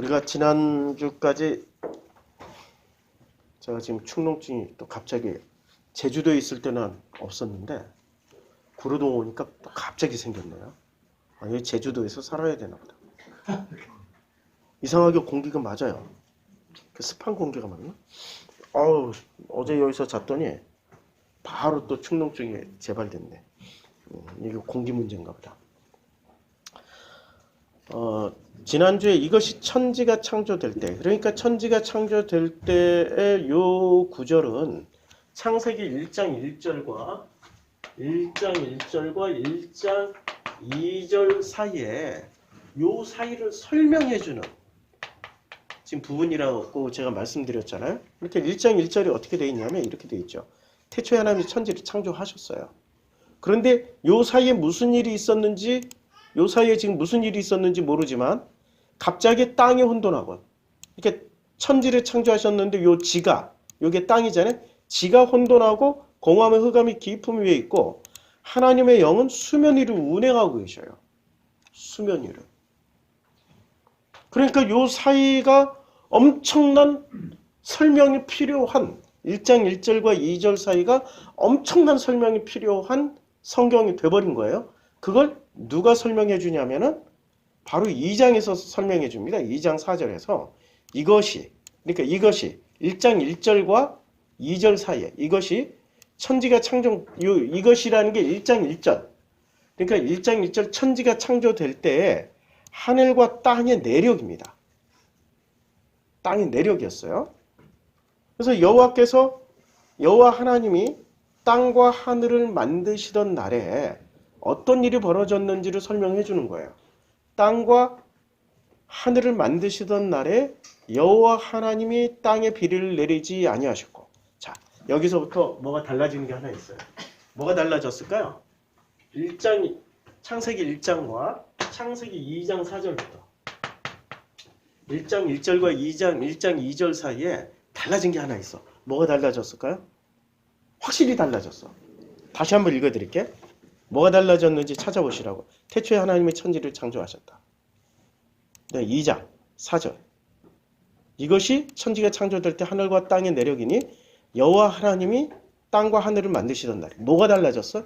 우리가 지난주까지 제가 지금 축농증이 또 갑자기 제주도에 있을 때는 없었는데 구로동 오니까 또 갑자기 생겼네요. 아, 여기 제주도에서 살아야 되나 보다. 이상하게 공기가 맞아요. 그 습한 공기가 맞나? 어제 여기서 잤더니 바로 또 축농증이 재발됐네. 이게 공기 문제인가 보다. 지난주에 이것이 천지가 창조될 때, 그러니까 천지가 창조될 때의 요 구절은 창세기 1장 1절과 1장 2절 사이에 요 사이를 설명해주는 지금 부분이라고 제가 말씀드렸잖아요. 이렇게 1장 1절이 어떻게 되어 있냐면 이렇게 되어 있죠. 태초에 하나님이 천지를 창조하셨어요. 그런데 요 사이에 무슨 일이 있었는지, 요 사이에 지금 무슨 일이 있었는지 모르지만 갑자기 땅이 혼돈하고, 이렇게 천지를 창조하셨는데 요 지가, 요게 땅이잖아요. 지가 혼돈하고 공함의 흑암이 깊음 위에 있고 하나님의 영은 수면 위를 운행하고 계셔요. 수면 위를. 그러니까 요 사이가 엄청난 설명이 필요한 1장 1절과 2절 사이가 엄청난 설명이 필요한 성경이 돼버린 거예요. 그걸 누가 설명해 주냐면은 바로 2장에서 설명해 줍니다. 2장 4절에서 이것이, 그러니까 이것이 1장 1절과 2절 사이에 이것이 천지가 창조, 이것이라는 게 1장 1절. 그러니까 1장 1절 천지가 창조될 때에 하늘과 땅의 내력입니다. 땅의 내력이었어요. 그래서 여호와 하나님이 땅과 하늘을 만드시던 날에 어떤 일이 벌어졌는지를 설명해 주는 거예요. 땅과 하늘을 만드시던 날에 여호와 하나님이 땅에 비를 내리지 아니하셨고, 자, 여기서부터 뭐가 달라지는 게 하나 있어요. 뭐가 달라졌을까요? 창세기 1장과 창세기 2장 4절부터 1장 1절과 1장 2절 사이에 달라진 게 하나 있어. 뭐가 달라졌을까요? 확실히 달라졌어. 다시 한번 읽어드릴게. 뭐가 달라졌는지 찾아보시라고. 태초에 하나님이 천지를 창조하셨다. 네, 2장 4절. 이것이 천지가 창조될 때 하늘과 땅의 내력이니 여호와 하나님이 땅과 하늘을 만드시던 날. 뭐가 달라졌어?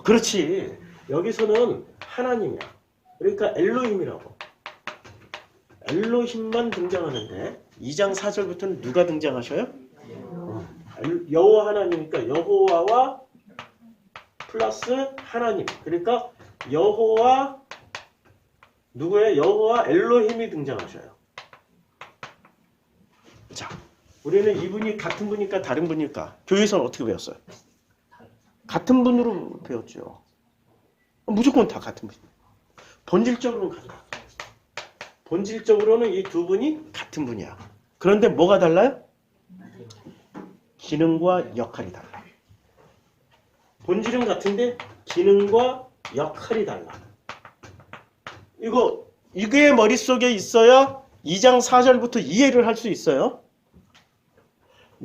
그렇지. 여기서는 하나님이야. 그러니까 엘로힘이라고. 엘로힘만 등장하는데 2장 4절부터는 누가 등장하셔요? 여호와 하나님이니까 여호와와 플러스 하나님. 그러니까 여호와 누구예요? 여호와 엘로힘이 등장하셔요. 자, 우리는 이분이 같은 분일까 다른 분일까? 교회에서는 어떻게 배웠어요? 같은 분으로 배웠죠. 무조건 다 같은 분. 본질적으로는 같아. 본질적으로는 이 두 분이 같은 분이야. 그런데 뭐가 달라요? 기능과 역할이 달라. 본질은 같은데 기능과 역할이 달라. 이게 머릿속에 있어야 2장 4절부터 이해를 할 수 있어요.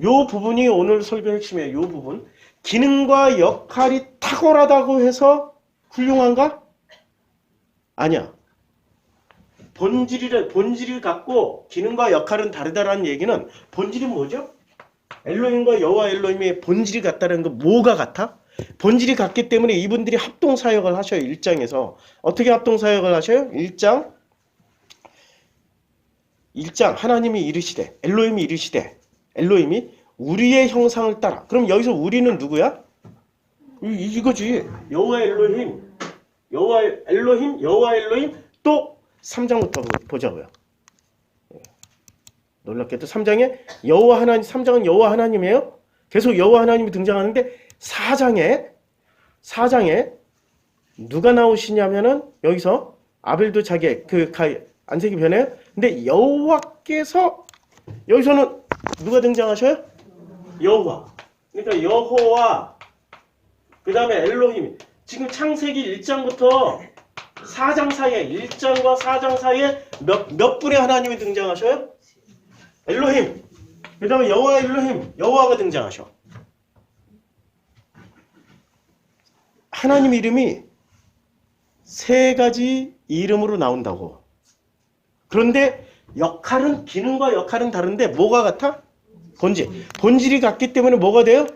요 부분이 오늘 설교 핵심이에요. 요 부분. 기능과 역할이 탁월하다고 해서 훌륭한가? 아니야. 본질을 갖고 기능과 역할은 다르다라는 얘기는 본질이 뭐죠? 엘로힘과 여호와 엘로힘의 본질이 같다는 거 뭐가 같아? 본질이 같기 때문에 이분들이 합동사역을 하셔요. 1장에서. 어떻게 합동사역을 하셔요? 1장 하나님이 이르시되 엘로힘이 이르시되 엘로힘이 우리의 형상을 따라. 그럼 여기서 우리는 누구야? 이거지. 여호와 엘로힘 또 3장부터 보자고요. 놀랍게도 3장에 여호와 하나님, 3장은 여호와 하나님이에요. 계속 여호와 하나님이 등장하는데 4장에 누가 나오시냐면은 여기서 아벨도 자기 안색이 변해요. 근데 여호와께서 여기서는 누가 등장하셔요? 여호와. 그러니까 여호와 그 다음에 엘로힘. 지금 창세기 1장부터 4장 사이에 1장과 4장 사이에 몇 분의 하나님이 등장하셔요? 엘로힘. 그 다음에 여호와 엘로힘. 여호와가 등장하셔. 하나님 이름이 세 가지 이름으로 나온다고. 그런데 역할은, 기능과 역할은 다른데 뭐가 같아? 본질. 본질이 같기 때문에 뭐가 돼요?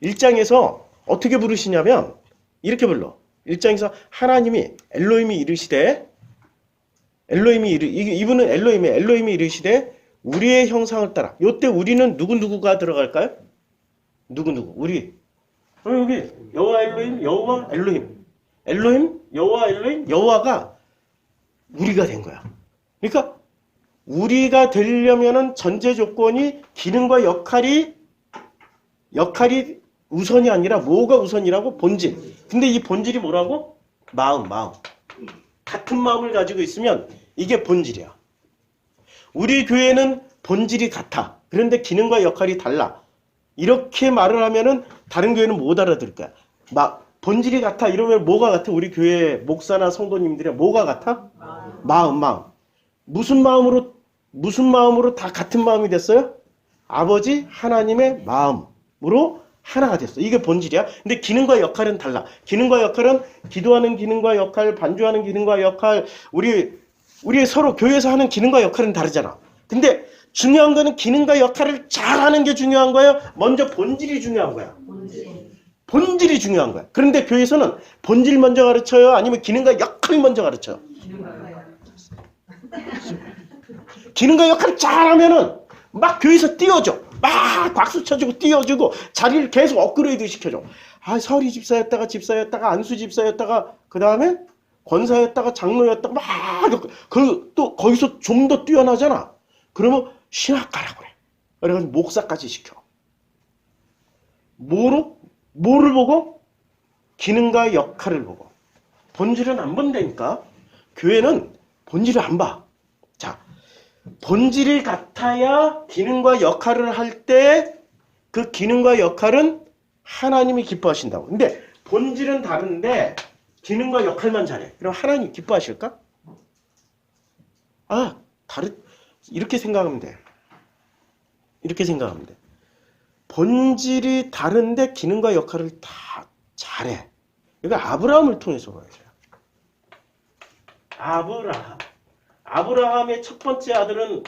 1장에서 어떻게 부르시냐면 이렇게 불러. 1장에서 하나님이 엘로힘이 이르시되, 이분은 엘로힘이 이르시되 우리의 형상을 따라. 요때 우리는 누구가 들어갈까요? 누구? 우리. 여기 여호와 엘로힘, 여호와 엘로힘. 엘로힘, 여호와 엘로힘, 여호와가 우리가 된 거야. 그러니까 우리가 되려면은 전제 조건이 기능과 역할이 우선이 아니라 뭐가 우선이라고? 본질. 근데 이 본질이 뭐라고? 마음. 같은 마음을 가지고 있으면 이게 본질이야. 우리 교회는 본질이 같아. 그런데 기능과 역할이 달라. 이렇게 말을 하면은 다른 교회는 못 알아들을 거야. 본질이 같아 이러면 뭐가 같아? 우리 교회 목사나 성도님들이 뭐가 같아? 마음. 무슨 마음으로 다 같은 마음이 됐어요? 아버지 하나님의 마음으로 하나가 됐어. 이게 본질이야. 근데 기능과 역할은 달라. 기능과 역할은 기도하는 기능과 역할, 반주하는 기능과 역할, 우리 서로 교회에서 하는 기능과 역할은 다르잖아. 근데 중요한 거는 기능과 역할을 잘하는 게 중요한 거예요? 먼저 본질이 중요한 거야. 본질이 중요한 거야. 그런데 교회에서는 본질 먼저 가르쳐요? 아니면 기능과 역할 먼저 가르쳐요? 기능과 역할을 잘하면은 막 교회에서 띄워줘. 막 박수 쳐주고 띄워주고 자리를 계속 업그레이드 시켜줘. 서리 집사였다가 안수 집사였다가 그 다음에 권사였다가 장로였다가 막 또 거기서 좀 더 뛰어나잖아. 그러면 신학가라고 그래. 그래가지고 목사까지 시켜. 뭐를 보고? 기능과 역할을 보고. 본질은 안 본다니까. 교회는 본질을 안 봐. 자, 본질이 같아야 기능과 역할을 할 때 그 기능과 역할은 하나님이 기뻐하신다고. 근데 본질은 다른데 기능과 역할만 잘해. 그럼 하나님 기뻐하실까? 이렇게 생각하면 돼. 본질이 다른데 기능과 역할을 다 잘해. 이거 아브라함을 통해서 보여줘요. 아브라함의 첫 번째 아들은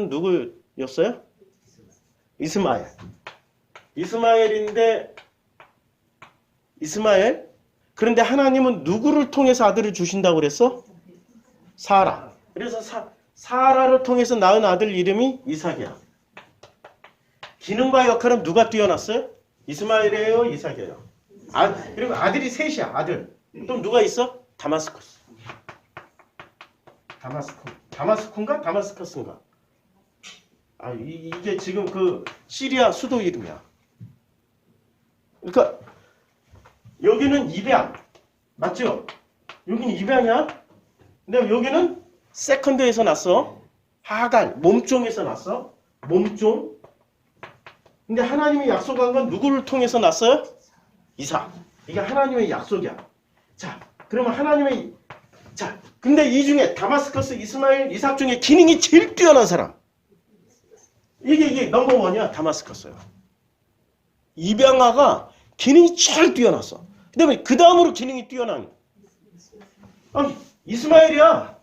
누구였어요? 이스마엘. 그런데 하나님은 누구를 통해서 아들을 주신다고 그랬어? 사라. 그래서 사라를 통해서 낳은 아들 이름이 이삭이야. 기능과 역할은 누가 뛰어났어요? 이스마엘이에요, 이삭이에요. 그리고 아들이 셋이야. 아들. 또 누가 있어? 다마스커스인가? 이게 지금 그 시리아 수도 이름이야. 그러니까 여기는 입양, 맞죠? 여기는 입양이야. 근데 여기는 세컨드에서 났어. 하간, 몸종에서 났어. 몸종. 근데 하나님이 약속한 건 누구를 통해서 났어요? 이삭. 이게 하나님의 약속이야. 자, 그러면 근데 이 중에 다마스커스, 이스마엘, 이삭 중에 기능이 제일 뛰어난 사람. 이게 넘버원이야. 다마스커스야. 입양아가 기능이 제일 뛰어났어. 그다음에 그 다음으로 기능이 뛰어난 이스마엘이야.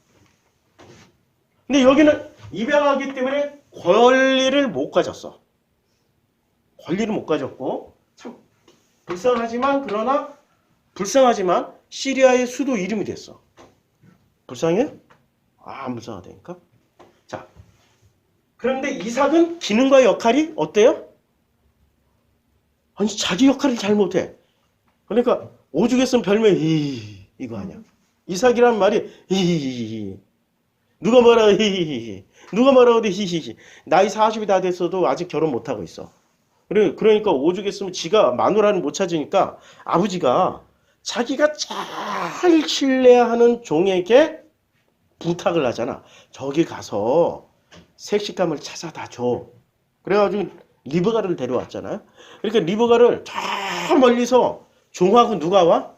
근데 여기는 입양하기 때문에 권리를 못 가졌어. 권리를 못 가졌고 참 불쌍하지만 시리아의 수도 이름이 됐어. 불쌍해? 안 불쌍하다니까. 자, 그런데 이삭은 기능과 역할이 어때요? 자기 역할을 잘 못해. 그러니까 오죽에 쓴 별명 이거 아니야. 이삭이란 말이 누가 뭐라 누가 뭐라고 히히히. 나이 40이 다 됐어도 아직 결혼 못하고 있어. 그러니까 오죽에 쓰면 지가 마누라를 못 찾으니까 아버지가 자기가 잘 신뢰하는 종에게 부탁을 하잖아. 저기 가서 색식감을 찾아다 줘. 그래가지고 리브가를 데려왔잖아요. 그러니까 리브가를 저 멀리서 종하고 누가 와?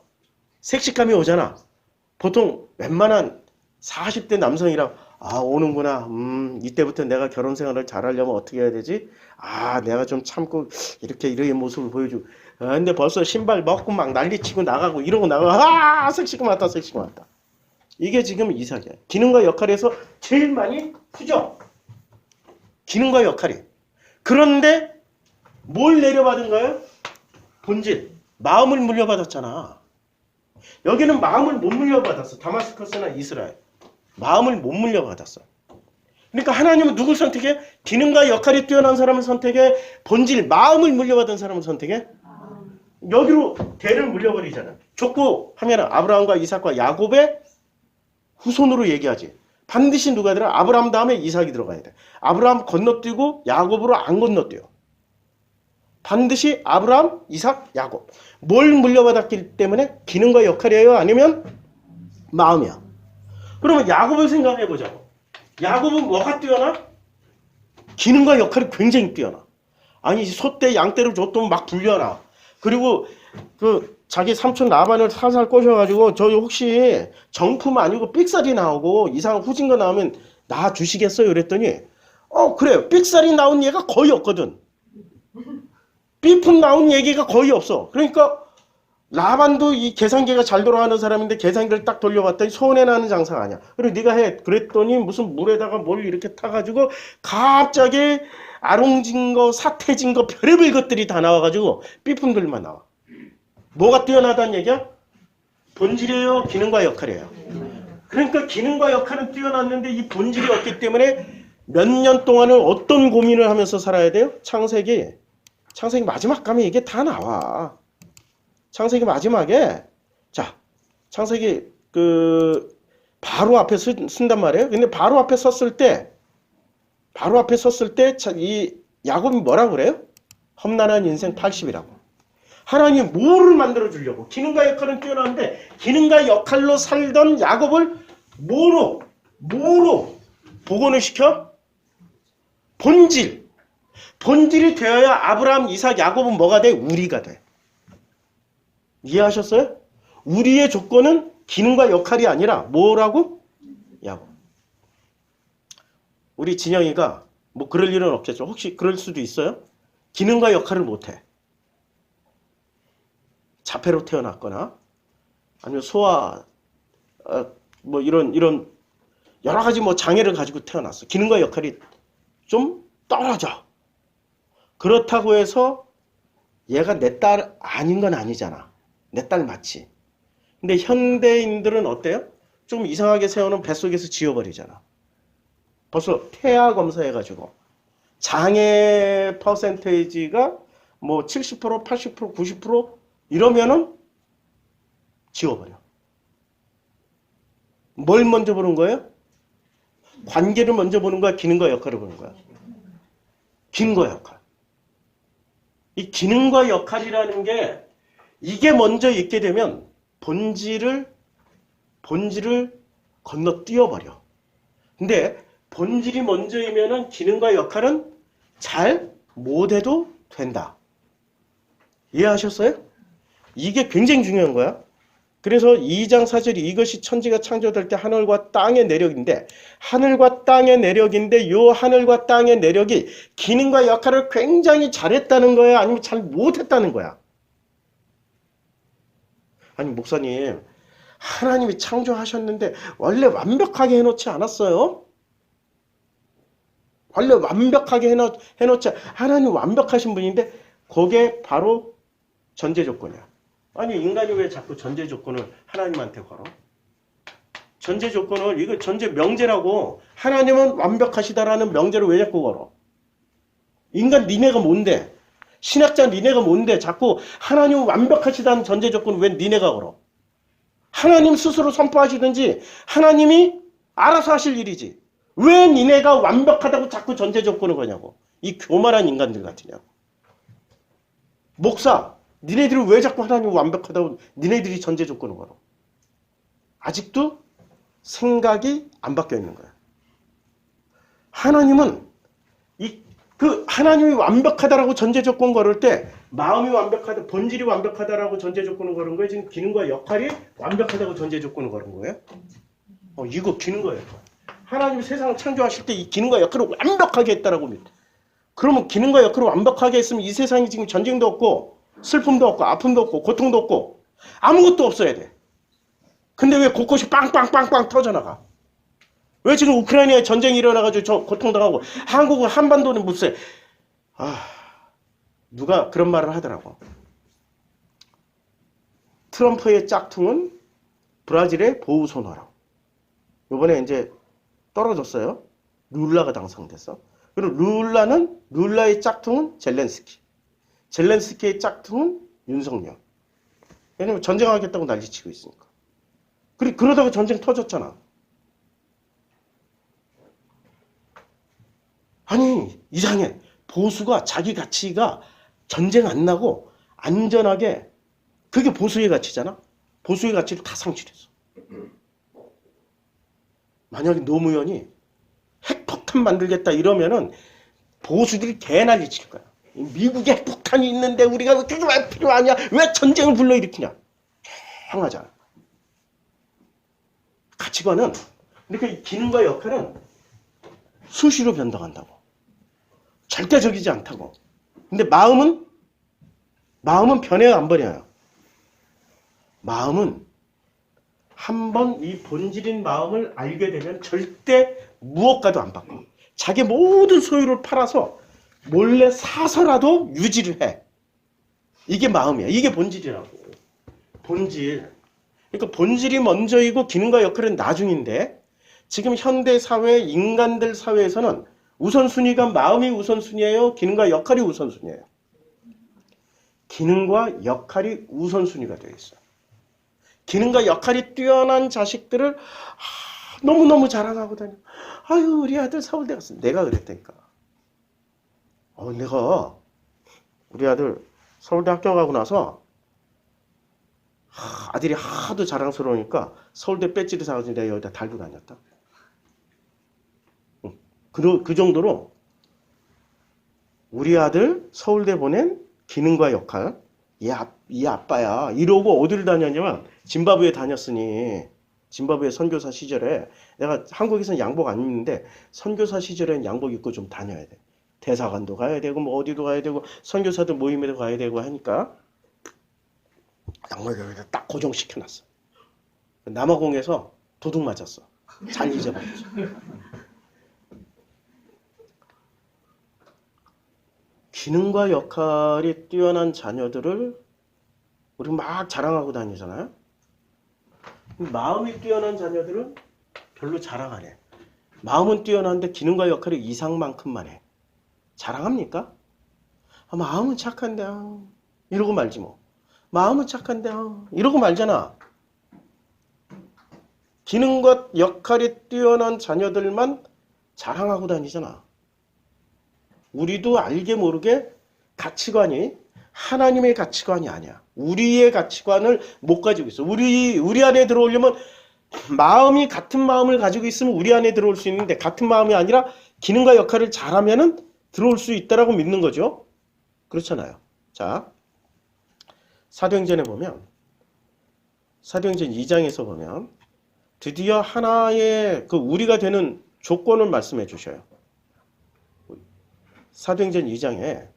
색식감이 오잖아. 보통 웬만한 40대 남성이랑 오는구나. 이때부터 내가 결혼 생활을 잘하려면 어떻게 해야 되지? 내가 좀 참고 이렇게 모습을 보여주고. 근데 벌써 신발 먹고 막 난리치고 나가고 이러고 나가고 섹시감 왔다. 이게 지금 이삭이야. 기능과 역할에서 제일 많이 크죠? 기능과 역할이. 그런데 뭘 내려받은가요? 본질. 마음을 물려받았잖아. 여기는 마음을 못 물려받았어. 다마스커스나 이스라엘. 마음을 못 물려받았어. 그러니까 하나님은 누굴 선택해? 기능과 역할이 뛰어난 사람을 선택해? 본질, 마음을 물려받은 사람을 선택해? 여기로 대를 물려버리잖아. 족구하면 아브라함과 이삭과 야곱의 후손으로 얘기하지. 반드시 누가 들어? 아브라함 다음에 이삭이 들어가야 돼. 아브라함 건너뛰고 야곱으로 안 건너뛰어. 반드시 아브라함, 이삭, 야곱. 뭘 물려받았기 때문에? 기능과 역할이에요? 아니면 마음이야? 그러면 야곱을 생각해 보자고. 야곱은 뭐가 뛰어나? 기능과 역할이 굉장히 뛰어나. 아니 소떼 양떼를 줬더니 막 불려놔. 그리고 그 자기 삼촌 라반을 살살 꼬셔가지고 저희 혹시 정품 아니고 삑살이 나오고 이상한 후진 거 나오면 나 주시겠어요? 그랬더니 그래요. 삑살이 나온 얘가 거의 없거든. 삐품 나온 얘기가 거의 없어. 그러니까 라반도 이 계산기가 잘 돌아가는 사람인데 계산기를 딱 돌려봤더니 손해나는 장사가 아니야. 그리고 네가 해. 그랬더니 무슨 물에다가 뭘 이렇게 타가지고 갑자기 아롱진 거, 사태진 거, 별의별 것들이 다 나와가지고 삐품들만 나와. 뭐가 뛰어나다는 얘기야? 본질이에요? 기능과 역할이에요? 그러니까 기능과 역할은 뛰어났는데 이 본질이 없기 때문에 몇 년 동안을 어떤 고민을 하면서 살아야 돼요? 창세기 마지막 가면 이게 다 나와. 창세기 마지막에 창세기 바로 앞에 쓴단 말이에요. 근데 바로 앞에 섰을 때 이 야곱이 뭐라 그래요? 험난한 인생 80이라고. 하나님이 뭐를 만들어 주려고? 기능과 역할은 뛰어나는데 기능과 역할로 살던 야곱을 뭐로 복원을 시켜? 본질이 되어야 아브라함, 이삭, 야곱은 뭐가 돼? 우리가 돼. 이해하셨어요? 우리의 조건은 기능과 역할이 아니라 뭐라고? 야곱. 우리 진영이가 뭐 그럴 일은 없겠죠. 혹시 그럴 수도 있어요? 기능과 역할을 못해. 자폐로 태어났거나 아니면 소아 뭐 이런 여러 가지 뭐 장애를 가지고 태어났어. 기능과 역할이 좀 떨어져. 그렇다고 해서 얘가 내 딸 아닌 건 아니잖아. 내 딸 맞지. 근데 현대인들은 어때요? 좀 이상하게 세우는 뱃속에서 지워버리잖아. 벌써 태아 검사해가지고 장애 퍼센테이지가 뭐 70%, 80%, 90% 이러면은 지워버려. 뭘 먼저 보는 거예요? 관계를 먼저 보는 거야? 기능과 역할을 보는 거야? 기능과 역할. 이 기능과 역할이라는 게 이게 먼저 있게 되면 본질을 건너뛰어버려. 근데 본질이 먼저이면은 기능과 역할은 잘 못해도 된다. 이해하셨어요? 이게 굉장히 중요한 거야. 그래서 2장 4절이 이것이 천지가 창조될 때 하늘과 땅의 내력인데 요 하늘과 땅의 내력이 기능과 역할을 굉장히 잘했다는 거야? 아니면 잘 못했다는 거야? 아니 목사님 하나님이 창조하셨는데 원래 완벽하게 해놓지 않았어요? 원래 완벽하게 해놓지 하나님 완벽하신 분인데 그게 바로 전제 조건이야. 아니 인간이 왜 자꾸 전제 조건을 하나님한테 걸어? 전제 조건을 이거 전제 명제라고 하나님은 완벽하시다라는 명제를 왜 자꾸 걸어? 인간 니네가 뭔데? 신학자 니네가 뭔데? 자꾸 하나님은 완벽하시다는 전제 조건을 왜 니네가 걸어? 하나님 스스로 선포하시든지 하나님이 알아서 하실 일이지. 왜 니네가 완벽하다고 자꾸 전제 조건을 거냐고. 이 교만한 인간들 같으냐고. 목사 니네들이 왜 자꾸 하나님 완벽하다고 니네들이 전제 조건을 걸어? 아직도 생각이 안 바뀌어 있는 거야. 하나님은 하나님이 완벽하다라고 전제 조건 걸을 때 마음이 완벽하다, 본질이 완벽하다라고 전제 조건을 걸은 거예요. 지금 기능과 역할이 완벽하다고 전제 조건을 걸은 거예요. 이거 기능과 역할. 하나님이 세상을 창조하실 때 이 기능과 역할을 완벽하게 했다라고 믿어. 그러면 기능과 역할을 완벽하게 했으면 이 세상에 지금 전쟁도 없고 슬픔도 없고 아픔도 없고 고통도 없고 아무것도 없어야 돼. 근데 왜 곳곳이 빵빵빵빵 터져나가? 왜 지금 우크라이나에 전쟁이 일어나가지고 저 고통당하고 한국은 한반도는 무슨 누가 그런 말을 하더라고. 트럼프의 짝퉁은 브라질의 보우소나라고. 요번에 이제 떨어졌어요. 룰라가 당선됐어. 그리고 룰라의 짝퉁은 젤렌스키. 젤렌스키의 짝퉁은 윤석열. 왜냐면 전쟁하겠다고 난리치고 있으니까. 그러다가 전쟁 터졌잖아. 아니 이상해. 보수가 자기 가치가 전쟁 안 나고 안전하게, 그게 보수의 가치잖아. 보수의 가치를 다 상실했어. 만약에 노무현이 핵폭탄 만들겠다 이러면은 보수들이 개난리 칠 거야. 미국에 핵폭탄이 있는데 우리가 그게 왜 필요하냐? 왜 전쟁을 불러일으키냐? 조용하잖아. 가치관은, 그러니까 기능과 역할은 수시로 변동한다고. 절대적이지 않다고. 근데 마음은 변해요, 안 변해요? 마음은 한번 이 본질인 마음을 알게 되면 절대 무엇과도 안 바꿔. 자기 모든 소유를 팔아서 몰래 사서라도 유지를 해. 이게 마음이야. 이게 본질이라고. 본질. 그러니까 본질이 먼저이고 기능과 역할은 나중인데, 지금 현대 사회, 인간들 사회에서는 우선순위가 마음이 우선순위예요? 기능과 역할이 우선순위예요? 기능과 역할이 우선순위가 되어 있어요. 기능과 역할이 뛰어난 자식들을 너무너무 자랑하고 다녀. 아유, 우리 아들 서울대 갔어. 내가 그랬다니까. 내가 우리 아들 서울대 합격하고 나서 아들이 하도 자랑스러우니까 서울대 배지를 사가지고 내가 여기다 달고 다녔다. 그 정도로 우리 아들 서울대 보낸 기능과 역할, 이 아빠야 이러고 어디를 다녔냐면 짐바브웨 다녔으니, 짐바브웨 선교사 시절에 내가 한국에서는 양복 안 입는데 선교사 시절엔 양복 입고 좀 다녀야 돼. 대사관도 가야 되고 뭐 어디도 가야 되고 선교사들 모임에도 가야 되고 하니까 양복을 여기다 딱 고정시켜놨어. 남아공에서 도둑 맞았어. 잘 잊어버렸어. 기능과 역할이 뛰어난 자녀들을 우리 막 자랑하고 다니잖아요. 마음이 뛰어난 자녀들은 별로 자랑 안 해. 마음은 뛰어난데 기능과 역할이 이상만큼만 해. 자랑합니까? 마음은 착한데 이러고 말지 뭐. 마음은 착한데 이러고 말잖아. 기능과 역할이 뛰어난 자녀들만 자랑하고 다니잖아. 우리도 알게 모르게 가치관이 하나님의 가치관이 아니야. 우리의 가치관을 못 가지고 있어. 우리 안에 들어오려면 마음이 같은 마음을 가지고 있으면 우리 안에 들어올 수 있는데, 같은 마음이 아니라 기능과 역할을 잘하면은 들어올 수 있다라고 믿는 거죠. 그렇잖아요. 자, 사도행전에 보면, 사도행전 2장에서 보면 드디어 하나의 우리가 되는 조건을 말씀해 주셔요. 사도행전 2장에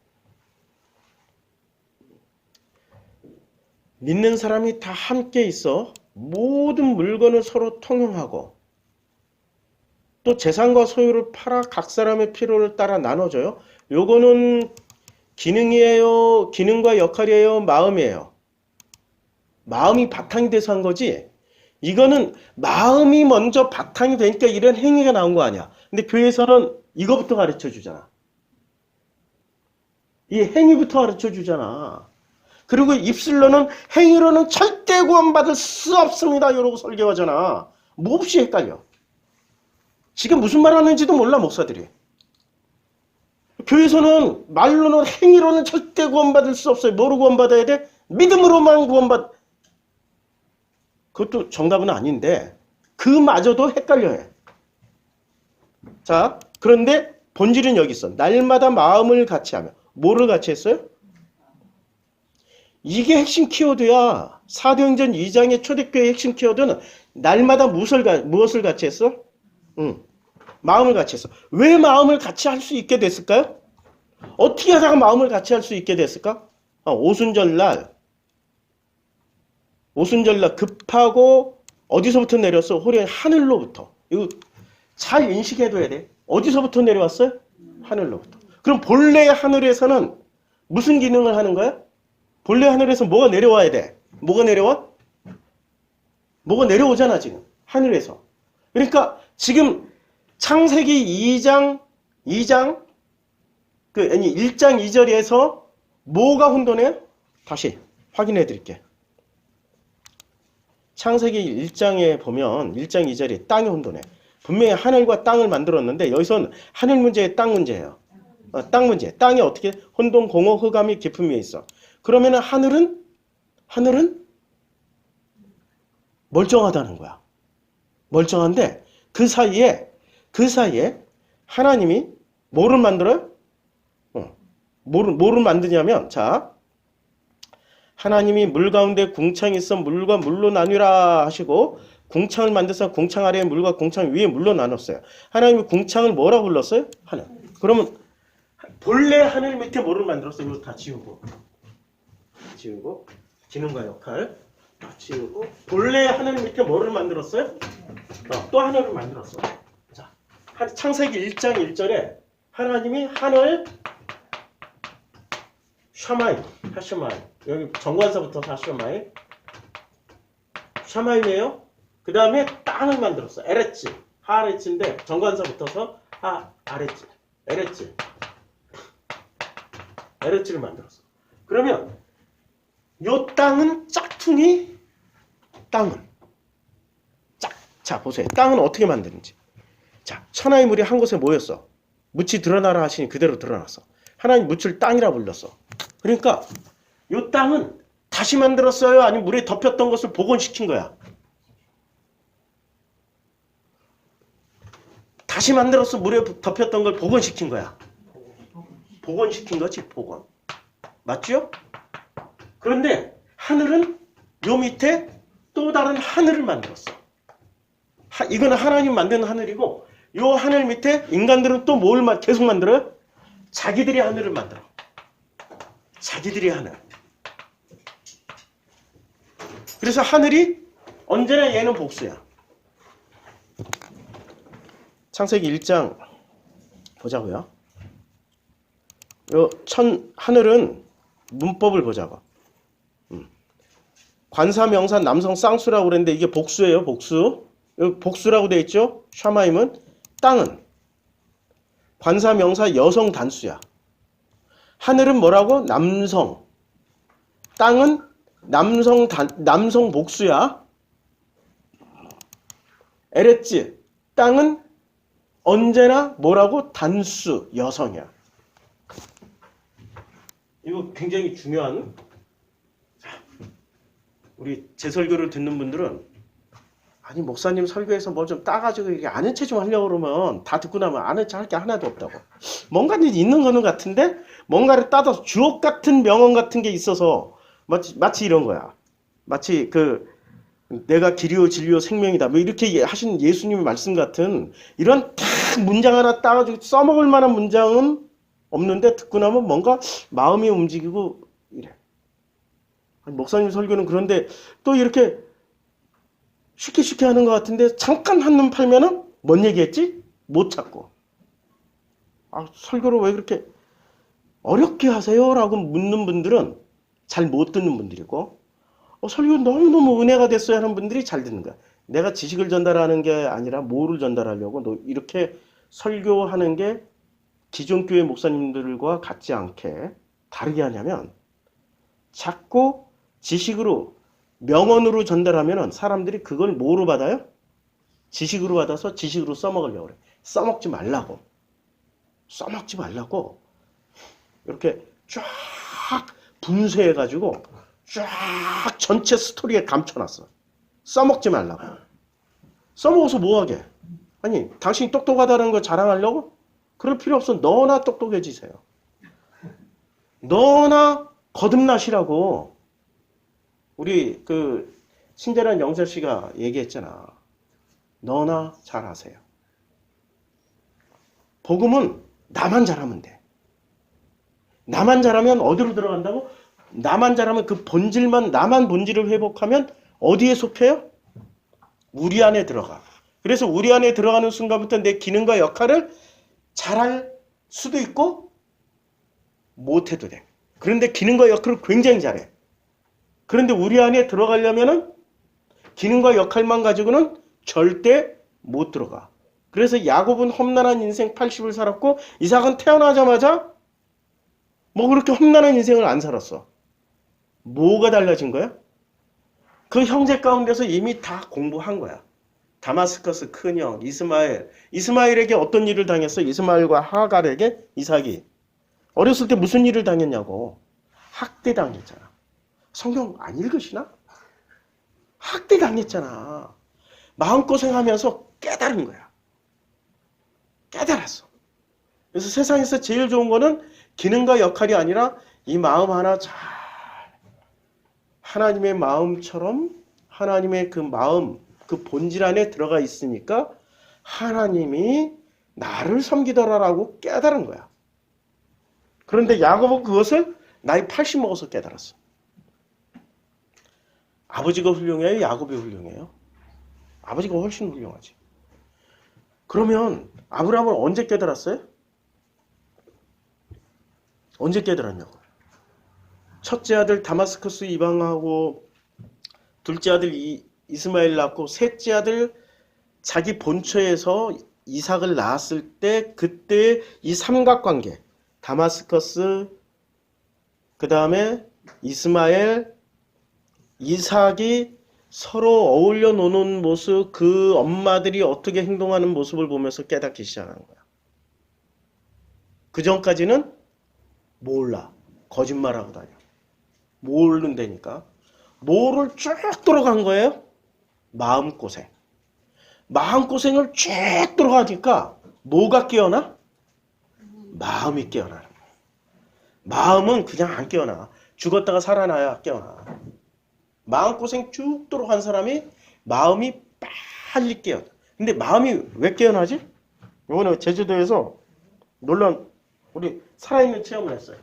믿는 사람이 다 함께 있어 모든 물건을 서로 통용하고 또 재산과 소유를 팔아 각 사람의 필요를 따라 나눠줘요. 요거는 기능이에요? 기능과 역할이에요? 마음이에요? 마음이 바탕이 돼서 한 거지. 이거는 마음이 먼저 바탕이 되니까 이런 행위가 나온 거 아니야. 근데 교회에서는 이거부터 가르쳐 주잖아. 이 행위부터 가르쳐 주잖아. 그리고 입술로는 행위로는 절대 구원받을 수 없습니다. 이러고 설교하잖아. 몹시 헷갈려. 지금 무슨 말 하는지도 몰라, 목사들이. 교회에서는 말로는 행위로는 절대 구원받을 수 없어요. 뭐로 구원받아야 돼? 믿음으로만 그것도 정답은 아닌데 그마저도 헷갈려해. 자, 그런데 본질은 여기 있어. 날마다 마음을 같이 하며. 뭐를 같이 했어요? 이게 핵심 키워드야. 사도행전 2장의 초대교회의 핵심 키워드는 날마다 무엇을 같이 했어? 마음을 같이 했어. 왜 마음을 같이 할 수 있게 됐을까요? 어떻게 하다가 마음을 같이 할 수 있게 됐을까? 오순절날 급하고 어디서부터 내렸어? 호련히 하늘로부터. 이거 잘 인식해둬야 돼. 어디서부터 내려왔어요? 하늘로부터. 그럼 본래 하늘에서는 무슨 기능을 하는 거야? 본래 하늘에서 뭐가 내려와야 돼? 뭐가 내려와? 뭐가 내려오잖아, 지금. 하늘에서. 그러니까 지금 창세기 1장 2절2절에서 뭐가 혼돈해요? 다시 확인해 드릴게요. 창세기 1장에 보면 1장 2절에 땅이 혼돈해. 분명히 하늘과 땅을 만들었는데 여기서는 하늘 문제에 땅 문제예요. 땅 문제. 땅이 어떻게 혼돈, 공허, 흑암이 깊음이 있어. 그러면 하늘은 멀쩡하다는 거야. 멀쩡한데 그 사이에 하나님이 뭐를 만들어요? 뭐를 만드냐면, 자, 하나님이 물 가운데 궁창이 있어 물과 물로 나뉘라 하시고 궁창을 만드사 궁창 아래에 물과 궁창 위에 물로 나눴어요. 하나님이 궁창을 뭐라고 불렀어요? 하늘. 그러면 본래 하늘 밑에 뭐를 만들었어요? 이거 다 지우고 기능과 역할 다 지우고 본래 하늘 밑에 뭐를 만들었어요? 또 하늘을 만들었어. 자, 창세기 1장 1절에 하나님이 하늘 샤마임, 하샤마임. 여기 정관사부터 하샤마임. 샤마임이에요. 그 다음에 땅을 만들었어. 에레치. 하레치인데 정관사부터서 아레치. 에레치. 에레치를 만들었어. 그러면 요 땅은 짝퉁이 땅은. 자, 보세요. 땅은 어떻게 만드는지. 자, 천하의 물이 한 곳에 모였어. 묻이 드러나라 하시니 그대로 드러났어. 하나님 묻을 땅이라 불렀어. 그러니까 이 땅은 다시 만들었어요? 아니면 물에 덮였던 것을 복원시킨 거야? 다시 만들어서 물에 덮였던 걸 복원시킨 거야. 복원시킨 거지, 복원. 맞죠? 그런데 하늘은 요 밑에 또 다른 하늘을 만들었어. 이거는 하나님 만든 하늘이고 요 하늘 밑에 인간들은 또 뭘 계속 만들어요? 자기들이 하늘을 만들어. 자기들이 하늘. 그래서 하늘이 언제나 얘는 복수야. 창세기 1장 보자고요. 요 하늘은 문법을 보자고. 관사명사 남성 쌍수라고 그랬는데 이게 복수예요. 복수. 여기 복수라고 되어 있죠. 샤마임은 땅은 관사명사 여성 단수야. 하늘은 뭐라고? 남성. 땅은 남성 복수야. 에레츠. 땅은 언제나 뭐라고? 단수 여성이야. 이거 굉장히 중요한. 우리 제 설교를 듣는 분들은 아니 목사님 설교에서 뭐 좀 따가지고 이게 아는 체 좀 하려고 그러면 다 듣고 나면 아는 체 할 게 하나도 없다고. 뭔가 있는 거는 같은데 뭔가를 따서 주옥 같은 명언 같은 게 있어서 마치 이런 거야. 마치 내가 길이요 진리요 생명이다. 뭐 이렇게 하신 예수님의 말씀 같은 이런 딱 문장 하나 따가지고 써먹을 만한 문장은 없는데 듣고 나면 뭔가 마음이 움직이고 이래. 아니, 목사님 설교는 그런데 또 이렇게 쉽게 하는 것 같은데 잠깐 한눈 팔면은 뭔 얘기했지? 못 찾고. 설교를 왜 그렇게 어렵게 하세요? 라고 묻는 분들은 잘 못 듣는 분들이고 설교 너무너무 은혜가 됐어요 하는 분들이 잘 듣는 거야. 내가 지식을 전달하는 게 아니라 뭐를 전달하려고 이렇게 설교하는 게 기존 교회 목사님들과 같지 않게 다르게 하냐면 자꾸 지식으로 명언으로 전달하면 사람들이 그걸 뭐로 받아요? 지식으로 받아서 지식으로 써먹으려고 그래. 써먹지 말라고. 써먹지 말라고. 이렇게 쫙 분쇄해가지고 쫙 전체 스토리에 감춰놨어. 써먹지 말라고. 써먹어서 뭐하게? 아니 당신이 똑똑하다는 거 자랑하려고? 그럴 필요 없어. 너나 똑똑해지세요. 너나 거듭나시라고. 우리 친절한 영철 씨가 얘기했잖아. 너나 잘하세요. 복음은 나만 잘하면 돼. 나만 잘하면 어디로 들어간다고? 나만 잘하면 그 본질만 나만 본질을 회복하면 어디에 속해요? 우리 안에 들어가. 그래서 우리 안에 들어가는 순간부터 내 기능과 역할을 잘할 수도 있고 못해도 돼. 그런데 기능과 역할을 굉장히 잘해. 그런데 우리 안에 들어가려면은 기능과 역할만 가지고는 절대 못 들어가. 그래서 야곱은 험난한 인생 80을 살았고 이삭은 태어나자마자 뭐 그렇게 험난한 인생을 안 살았어. 뭐가 달라진 거야? 그 형제 가운데서 이미 다 공부한 거야. 다마스커스 큰형 이스마엘. 이스마엘에게 어떤 일을 당했어? 이스마엘과 하갈에게 이삭이. 어렸을 때 무슨 일을 당했냐고. 학대당했잖아. 성경 안 읽으시나? 학대당했잖아. 마음고생하면서 깨달은 거야. 깨달았어. 그래서 세상에서 제일 좋은 거는 기능과 역할이 아니라 이 마음 하나 잘 하나님의 마음처럼 하나님의 그 마음 그 본질 안에 들어가 있으니까 하나님이 나를 섬기더라라고 깨달은 거야. 그런데 야곱은 그것을 나이 80 먹어서 깨달았어. 아버지가 훌륭해요? 야곱이 훌륭해요? 아버지가 훨씬 훌륭하지. 그러면 아브라함은 언제 깨달았어요? 언제 깨달았냐고. 첫째 아들 다마스커스 이방하고 둘째 아들 이스마엘 낳고 셋째 아들 자기 본처에서 이삭을 낳았을 때 그때 이 삼각관계 다마스커스 그 다음에 이스마엘 이삭이 서로 어울려 노는 모습 그 엄마들이 어떻게 행동하는 모습을 보면서 깨닫기 시작하는 거야. 그 전까지는 몰라. 거짓말하고 다녀. 모른다니까. 뭐를 쭉 들어간 거예요? 마음고생. 마음고생을 쭉 들어가니까 뭐가 깨어나? 마음이 깨어나는 거야. 마음은 그냥 안 깨어나. 죽었다가 살아나야 깨어나. 마음고생 쭉 들어간 사람이 마음이 빨리 깨어나. 근데 마음이 왜 깨어나지? 이번에 제주도에서 놀란 우리 살아있는 체험을 했어요.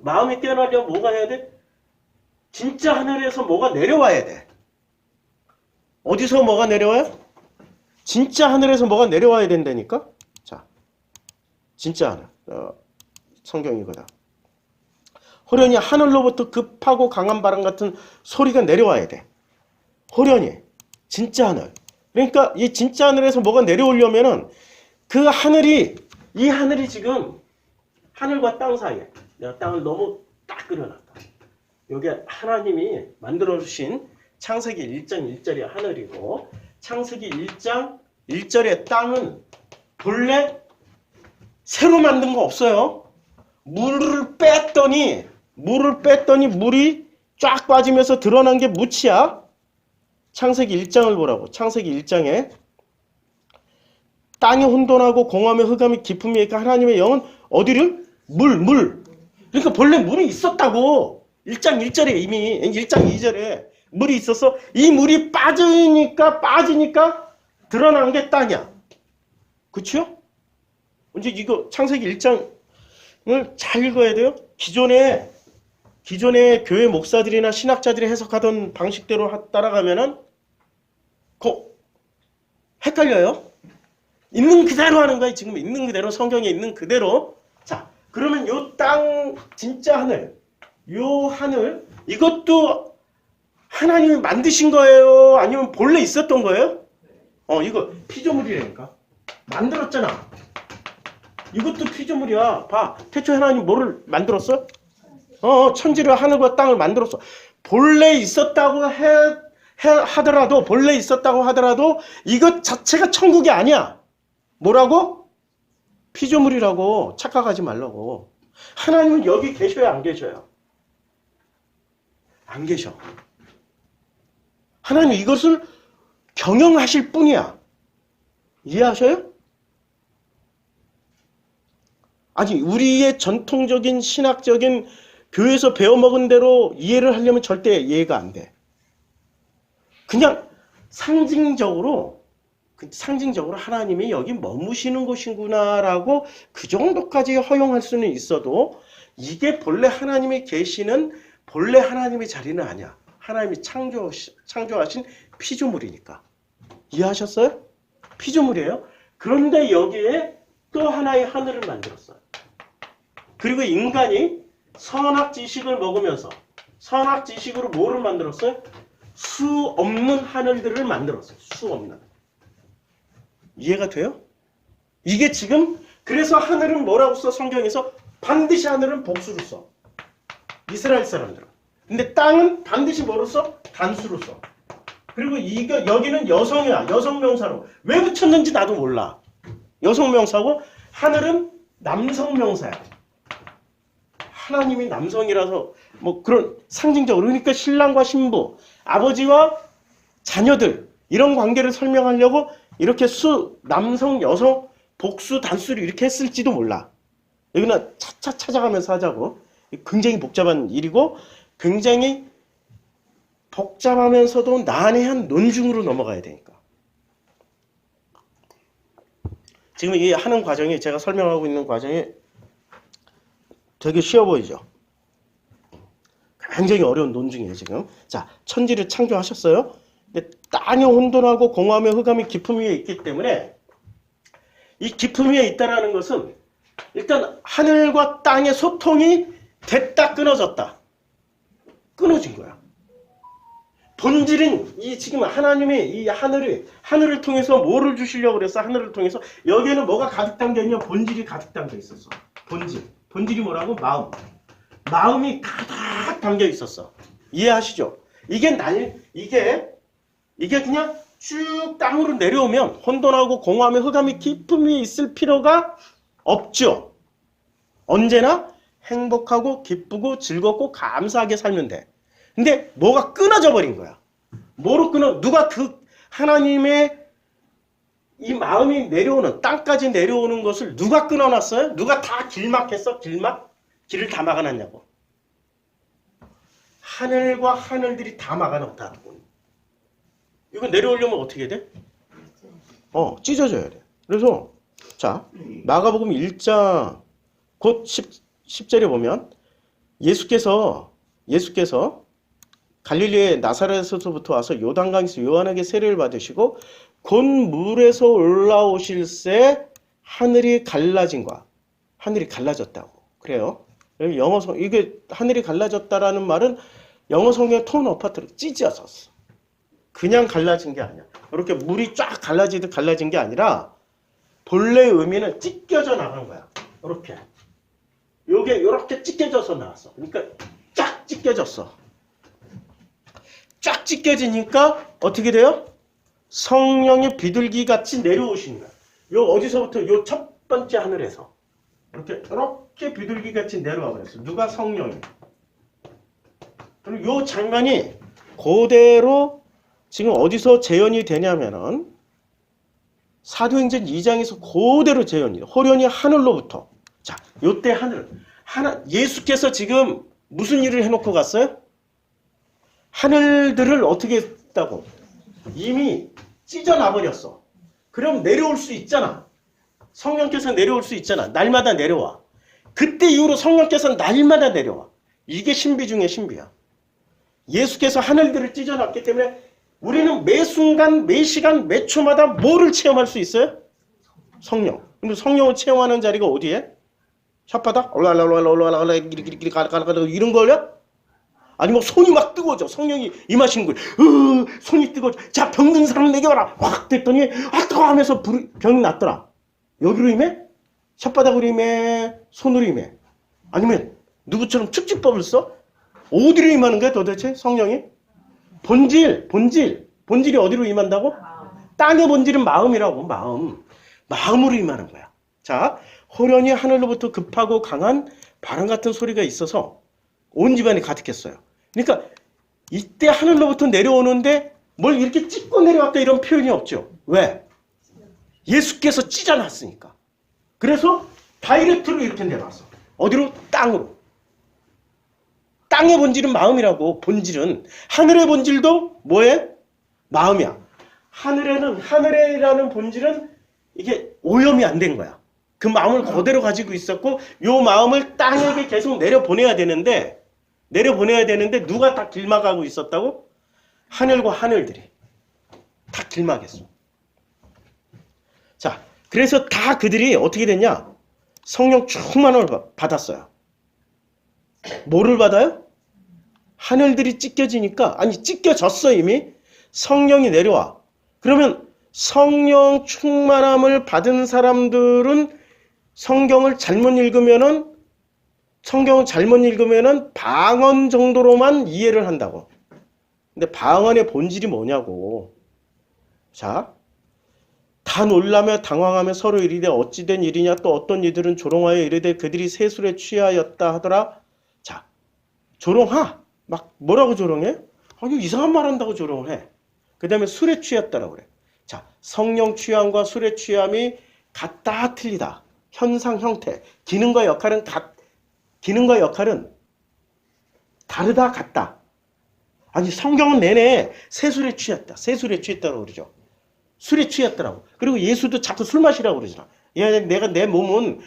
마음이 깨어나려면 뭐가 해야 돼? 진짜 하늘에서 뭐가 내려와야 돼. 어디서 뭐가 내려와요? 진짜 하늘에서 뭐가 내려와야 된다니까? 자, 진짜 하늘. 성경이거든. 호련히 하늘로부터 급하고 강한 바람 같은 소리가 내려와야 돼. 호련히. 진짜 하늘. 그러니까 이 진짜 하늘에서 뭐가 내려오려면은 그 하늘이, 이 하늘이 지금 하늘과 땅 사이에. 내가 땅을 너무 딱 그려놨다. 여기 하나님이 만들어주신 창세기 1장 1절의 하늘이고 창세기 1장 1절의 땅은 본래 새로 만든 거 없어요. 물을 뺐더니 물이 쫙 빠지면서 드러난 게 묻이야. 창세기 1장을 보라고. 창세기 1장에 땅이 혼돈하고 공함에 흑암이 깊음이 있고 하나님의 영은 어디를? 물. 그러니까 본래 물이 있었다고. 1장 1절에 이미 1장 2절에 물이 있어서 이 물이 빠지니까 드러난 게 땅이야. 그렇죠? 이제 이거 창세기 1장을 잘 읽어야 돼요. 기존에 교회 목사들이나 신학자들이 해석하던 방식대로 따라가면은 헷갈려요. 있는 그대로 하는 거야. 지금 있는 그대로 성경에 있는 그대로. 자, 그러면 요 땅 진짜 하늘, 요 하늘 이것도 하나님이 만드신 거예요? 아니면 본래 있었던 거예요? 이거 피조물이라니까. 만들었잖아. 이것도 피조물이야. 봐. 태초에 하나님 뭐를 만들었어? 천지를 하늘과 땅을 만들었어. 본래 있었다고 본래 있었다고 하더라도 이것 자체가 천국이 아니야. 뭐라고? 피조물이라고 착각하지 말라고. 하나님은 여기 계셔요, 안 계셔요? 안 계셔. 하나님 이것을 경영하실 뿐이야. 이해하셔요? 아니, 우리의 전통적인 신학적인 교회에서 배워먹은 대로 이해를 하려면 절대 이해가 안 돼. 그냥 상징적으로 하나님이 여기 머무시는 곳이구나라고 그 정도까지 허용할 수는 있어도 이게 본래 하나님이 계시는 본래 하나님의 자리는 아니야. 하나님이 창조하신 피조물이니까. 이해하셨어요? 피조물이에요. 그런데 여기에 또 하나의 하늘을 만들었어요. 그리고 인간이 선악지식을 먹으면서 선악지식으로 뭐를 만들었어요? 수 없는 하늘들을 만들었어요. 수 없는. 이해가 돼요? 이게 지금 그래서 하늘은 뭐라고 써? 성경에서 반드시 하늘은 복수로 써. 이스라엘 사람들은. 근데 땅은 반드시 뭐로 써? 단수로 써. 그리고 이거 여기는 여성이야. 여성 명사로. 왜 붙였는지 나도 몰라. 여성 명사고 하늘은 남성 명사야. 하나님이 남성이라서 뭐 그런 상징적으로 그러니까 신랑과 신부, 아버지와 자녀들 이런 관계를 설명하려고 이렇게 남성, 여성, 복수, 단수를 이렇게 했을지도 몰라. 여기는 차차 찾아가면서 하자고. 굉장히 복잡한 일이고 굉장히 복잡하면서도 난해한 논중으로 넘어가야 되니까. 지금 이 하는 과정이 제가 설명하고 있는 과정이 되게 쉬워 보이죠? 굉장히 어려운 논중이에요 지금. 자, 천지를 창조하셨어요. 근데 땅이 혼돈하고 공허하며 흑암이 깊음 위에 있기 때문에 이 깊음 위에 있다는 것은 일단 하늘과 땅의 소통이 됐다 끊어졌다. 끊어진 거야. 본질은 이 지금 하나님이 이 하늘을 통해서 뭐를 주시려고 그랬어? 하늘을 통해서 여기에는 뭐가 가득 담겨 있냐? 본질이 가득 담겨 있었어. 본질이 뭐라고? 마음이 가득 담겨 있었어. 이해하시죠? 이게 그냥 쭉 땅으로 내려오면 혼돈하고 공허하며 흑암이 깊음 위에 있을 필요가 없죠. 언제나 행복하고 기쁘고 즐겁고 감사하게 살면 돼. 근데 뭐가 끊어져 버린 거야. 뭐로 끊어? 누가 하나님의 이 마음이 내려오는 땅까지 내려오는 것을 누가 끊어놨어요? 누가 다 길막했어? 길을 다 막아놨냐고. 하늘과 하늘들이 다 막아놨다. 이거 내려오려면 어떻게 돼? 찢어져야 돼. 그래서 자 마가복음 1장 곧 10절에 보면 예수께서 갈릴리의 나사렛에서부터 와서 요단강에서 요한에게 세례를 받으시고 곧 물에서 올라오실새 하늘이 갈라졌다고 그래요. 이게 하늘이 갈라졌다라는 말은 영어 성경의 톤 어파트로 찢어졌어. 그냥 갈라진 게 아니야. 이렇게 물이 쫙 갈라진 게 아니라 본래의 의미는 찢겨져 나간 거야. 이렇게. 요게 이렇게 찢겨져서 나왔어. 그러니까 쫙 찢겨졌어. 쫙 찢겨지니까 어떻게 돼요? 성령의 비둘기 같이 내려오시는 거야. 요 어디서부터 요 첫 번째 하늘에서 이렇게 비둘기 같이 내려와 버렸어. 누가? 성령이. 그리고 요 장면이 그대로 지금 어디서 재현이 되냐면은 사도행전 2장에서 그대로 재현이 돼. 호련히 하늘로부터. 자, 요때 예수께서 지금 무슨 일을 해놓고 갔어요? 하늘들을 어떻게 했다고? 이미 찢어놔버렸어. 그럼 내려올 수 있잖아. 성령께서 내려올 수 있잖아. 날마다 내려와. 그때 이후로 성령께서 날마다 내려와. 이게 신비 중에 신비야. 예수께서 하늘들을 찢어놨기 때문에 우리는 매 순간, 매 시간, 매 초마다 뭐를 체험할 수 있어요? 성령. 그럼 성령을 체험하는 자리가 어디에? 혓바닥? 올라올라 이런 거야? 아니면 손이 막 뜨거워져. 성령이 임하시는 거예요. 손이 뜨거워져. 자, 병든 사람 내게 와라. 확 됐더니 뜨거워 하면서 병이 낫더라. 여기로 임해? 혓바닥으로 임해? 손으로 임해? 아니면 누구처럼 축지법을 써? 어디로 임하는 거야 도대체 성령이? 본질이 어디로 임한다고? 땅의 본질은 마음이라고. 마음으로 임하는 거야. 자, 호련히 하늘로부터 급하고 강한 바람 같은 소리가 있어서 온 집안이 가득했어요. 그러니까 이때 하늘로부터 내려오는데 뭘 이렇게 찢고 내려왔다 이런 표현이 없죠. 왜? 예수께서 찢어놨으니까. 그래서 다이렉트로 이렇게 내려왔어. 어디로? 땅으로. 땅의 본질은 마음이라고. 본질은. 하늘의 본질도 뭐에? 마음이야. 하늘이라는 본질은 이게 오염이 안 된 거야. 그 마음을 그대로 가지고 있었고 요 마음을 땅에게 계속 내려보내야 되는데 누가 다 길막하고 있었다고? 하늘과 하늘들이 다 길막했어. 자, 그래서 다 그들이 어떻게 됐냐? 성령 충만을 받았어요. 뭐를 받아요? 하늘들이 찢겨지니까, 아니 찢겨졌어 이미. 성령이 내려와. 그러면 성령 충만함을 받은 사람들은 성경을 잘못 읽으면은 방언 정도로만 이해를 한다고. 근데 방언의 본질이 뭐냐고. 자, 다 놀라며 당황하며 서로 이르되 어찌된 일이냐, 또 어떤 이들은 조롱하여 이르되 그들이 세술에 취하였다 하더라. 자, 조롱하. 막 뭐라고 조롱해? 아니 이상한 말 한다고 조롱을 해. 그 다음에 술에 취했다라고 그래. 자, 성령 취함과 술의 취함이 같다 틀리다. 현상 형태. 기능과 역할은 다르다 같다. 아니 성경은 내내 세술에 취했다. 세술에 취했다고 그러죠. 술에 취했더라고. 그리고 예수도 자꾸 술 마시라고 그러잖아. 야, 내가 내 몸은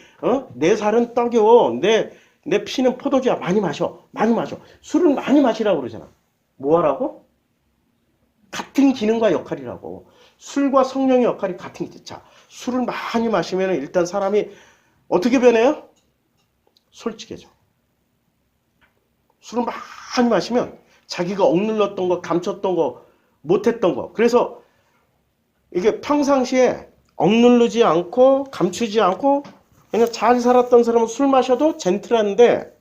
내 살은 떡이요. 내 피는 포도주야. 많이 마셔. 많이 마셔. 술을 많이 마시라고 그러잖아. 뭐 하라고? 같은 기능과 역할이라고. 술과 성령의 역할이 같은 게. 자, 술을 많이 마시면 일단 사람이 어떻게 변해요? 솔직해져. 술을 많이 마시면 자기가 억눌렀던 거, 감췄던 거, 못했던 거. 그래서 이게 평상시에 억누르지 않고 감추지 않고 그냥 잘 살았던 사람은 술 마셔도 젠틀한데,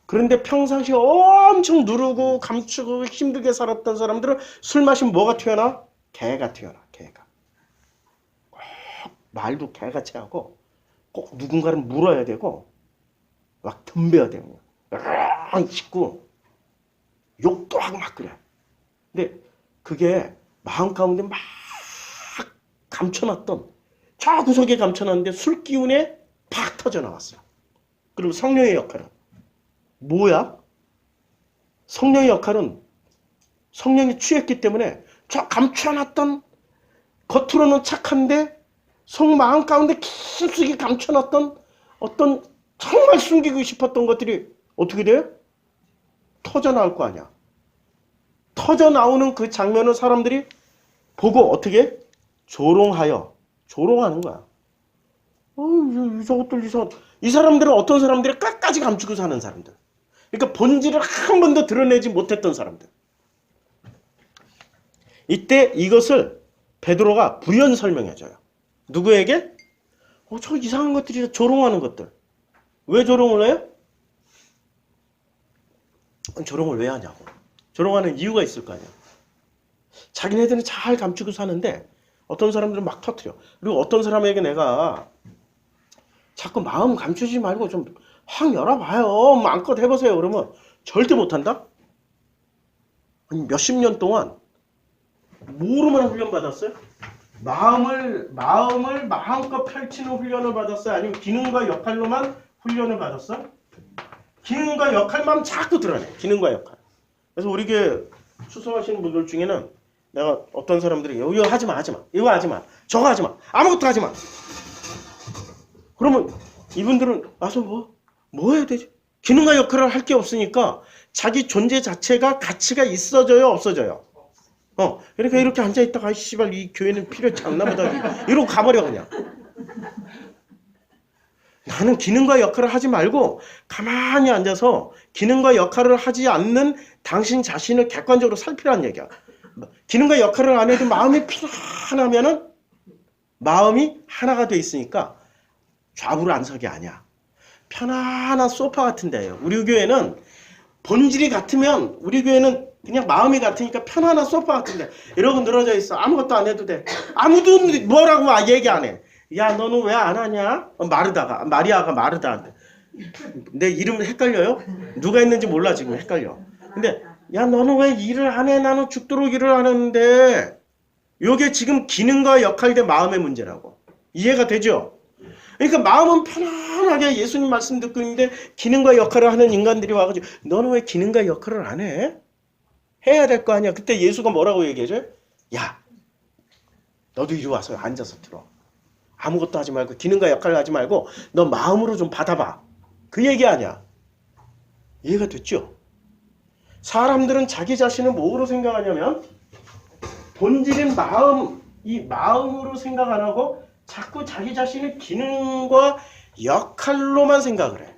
그런데 평상시에 엄청 누르고 감추고 힘들게 살았던 사람들은 술 마시면 뭐가 튀어나? 개가 튀어나. 개가. 꼭 말도 개같이 하고 꼭 누군가를 물어야 되고 막 덤벼야 되고 막 짖고 욕도 하고 막 그래. 근데 그게 마음 가운데 막 감춰놨던, 저 구석에 감춰놨는데 술 기운에 팍 터져나왔어. 그리고 성령의 역할은 뭐야? 성령의 역할은 성령이 취했기 때문에 저 감춰놨던, 겉으로는 착한데 속마음 가운데 깊숙이 감춰놨던 어떤 정말 숨기고 싶었던 것들이 어떻게 돼요? 터져나올 거 아니야. 터져나오는 그 장면을 사람들이 보고 어떻게? 조롱하는 거야. 저것들 이상한. 이 사람들은 어떤 사람들이 끝까지 감추고 사는 사람들. 그러니까 본질을 한 번도 드러내지 못했던 사람들. 이때 이것을 베드로가 부연 설명해줘요. 누구에게? 저 이상한 것들이 조롱하는 것들. 왜 조롱을 해요? 조롱을 왜 하냐고. 조롱하는 이유가 있을 거 아니야. 자기네들은 잘 감추고 사는데 어떤 사람들은 막 터뜨려. 그리고 어떤 사람에게 내가 자꾸 마음 감추지 말고 좀 확 열어봐요. 마음껏 해보세요. 그러면 절대 못한다? 아니, 몇십 년 동안 뭐로만 훈련받았어요? 마음을 마음껏 펼치는 훈련을 받았어요? 아니면 기능과 역할로만 훈련을 받았어요? 기능과 역할만 자꾸 드러내. 기능과 역할. 그래서 우리 교회 추수하시는 분들 중에는 내가 어떤 사람들이 이거 하지 마. 이거 하지 마. 저거 하지 마. 아무것도 하지 마. 그러면 이분들은 와서 뭐 해야 되지? 기능과 역할을 할 게 없으니까 자기 존재 자체가 가치가 있어져요, 없어져요? 그러니까 이렇게 앉아있다가 씨발 이 교회는 필요치 않나 보다 이러고 가버려 그냥. 나는 기능과 역할을 하지 말고 가만히 앉아서 기능과 역할을 하지 않는 당신 자신을 객관적으로 살피라는 얘기야. 기능과 역할을 안 해도 마음이 편안하면은 마음이 하나가 돼 있으니까 좌우를 안 서게 아니야. 편안한 소파 같은 데예요. 우리 교회는 본질이 같으면 우리 교회는 그냥 마음이 같으니까 편안한 소파 같은 데 이러고 늘어져 있어. 아무것도 안 해도 돼. 아무도 뭐라고 얘기 안 해. 야 너는 왜 안 하냐? 마리아가 마르다한테. 내 이름 헷갈려요? 누가 했는지 몰라 지금 헷갈려. 근데 야 너는 왜 일을 안 해? 나는 죽도록 일을 안 하는데. 이게 지금 기능과 역할 대 마음의 문제라고. 이해가 되죠? 그러니까 마음은 편안하게 예수님 말씀 듣고 있는데 기능과 역할을 하는 인간들이 와가지고 너는 왜 기능과 역할을 안 해? 해야 될 거 아니야. 그때 예수가 뭐라고 얘기해줘요? 야 너도 이리 와서 앉아서 들어. 아무것도 하지 말고 기능과 역할을 하지 말고 너 마음으로 좀 받아봐. 그 얘기 아니야. 이해가 됐죠? 사람들은 자기 자신을 뭐로 생각하냐면 본질인 마음이 이 마음으로 생각 안 하고 자꾸 자기 자신의 기능과 역할로만 생각을 해.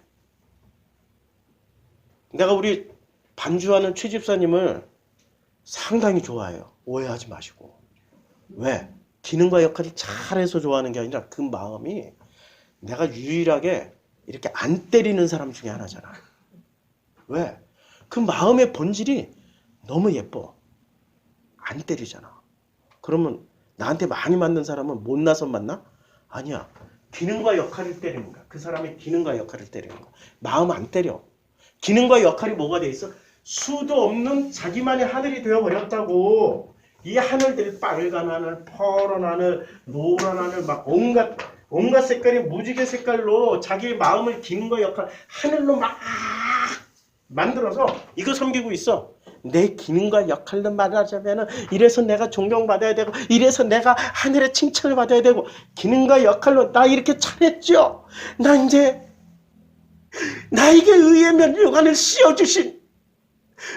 내가 우리 반주하는 최 집사님을 상당히 좋아해요. 오해하지 마시고. 왜? 기능과 역할을 잘해서 좋아하는 게 아니라 그 마음이 내가 유일하게 이렇게 안 때리는 사람 중에 하나잖아. 왜? 그 마음의 본질이 너무 예뻐. 안 때리잖아. 그러면 나한테 많이 맞는 사람은 못나서 맞나? 아니야. 기능과 역할을 때리는 거야. 그 사람의 기능과 역할을 때리는 거야. 마음 안 때려. 기능과 역할이 뭐가 돼 있어? 수도 없는 자기만의 하늘이 되어버렸다고. 이 하늘들이 빨간 하늘, 파란 하늘, 노란 하늘, 막 온갖 색깔의 무지개 색깔로 자기의 마음을 기능과 역할, 하늘로 막 만들어서 이거 섬기고 있어. 내 기능과 역할로 말하자면은 이래서 내가 존경받아야 되고 이래서 내가 하늘의 칭찬을 받아야 되고 기능과 역할로 나 이렇게 잘했죠. 나 이제 나에게 의의 면류관을 씌워주신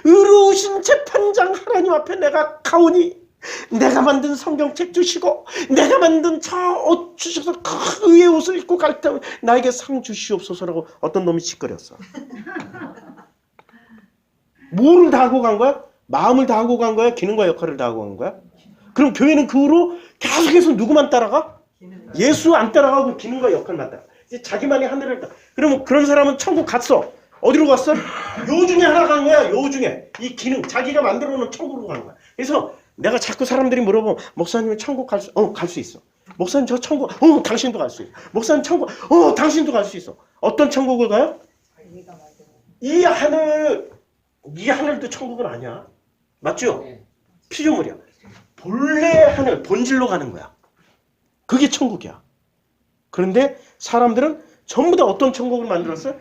의로우신 재판장 하나님 앞에 내가 가오니 내가 만든 성경책 주시고 내가 만든 저 옷 주셔서 그 의의 옷을 입고 갈 때 나에게 상 주시옵소서라고 어떤 놈이 짓거렸어. 뭐를 다 하고 간 거야? 마음을 다 하고 간 거야? 기능과 역할을 다 하고 간 거야? 그럼 교회는 그 후로 계속해서 누구만 따라가? 예수 안 따라가고 기능과 역할만 따라가. 이제 자기만의 하늘을 따라. 그러면 그런 사람은 천국 갔어. 어디로 갔어? 요 중에 하나 간 거야. 요 중에. 이 기능, 자기가 만들어 놓은 천국으로 가는 거야. 그래서 내가 자꾸 사람들이 물어보면 목사님은 천국 갈 수 있어. 목사님 저 천국, 당신도 갈 수 있어. 목사님 천국, 당신도 갈 수 있어. 어떤 천국을 가요? 이 하늘도 천국은 아니야. 맞죠? 피조물이야. 본래 하늘, 본질로 가는 거야. 그게 천국이야. 그런데 사람들은 전부 다 어떤 천국을 만들었어요?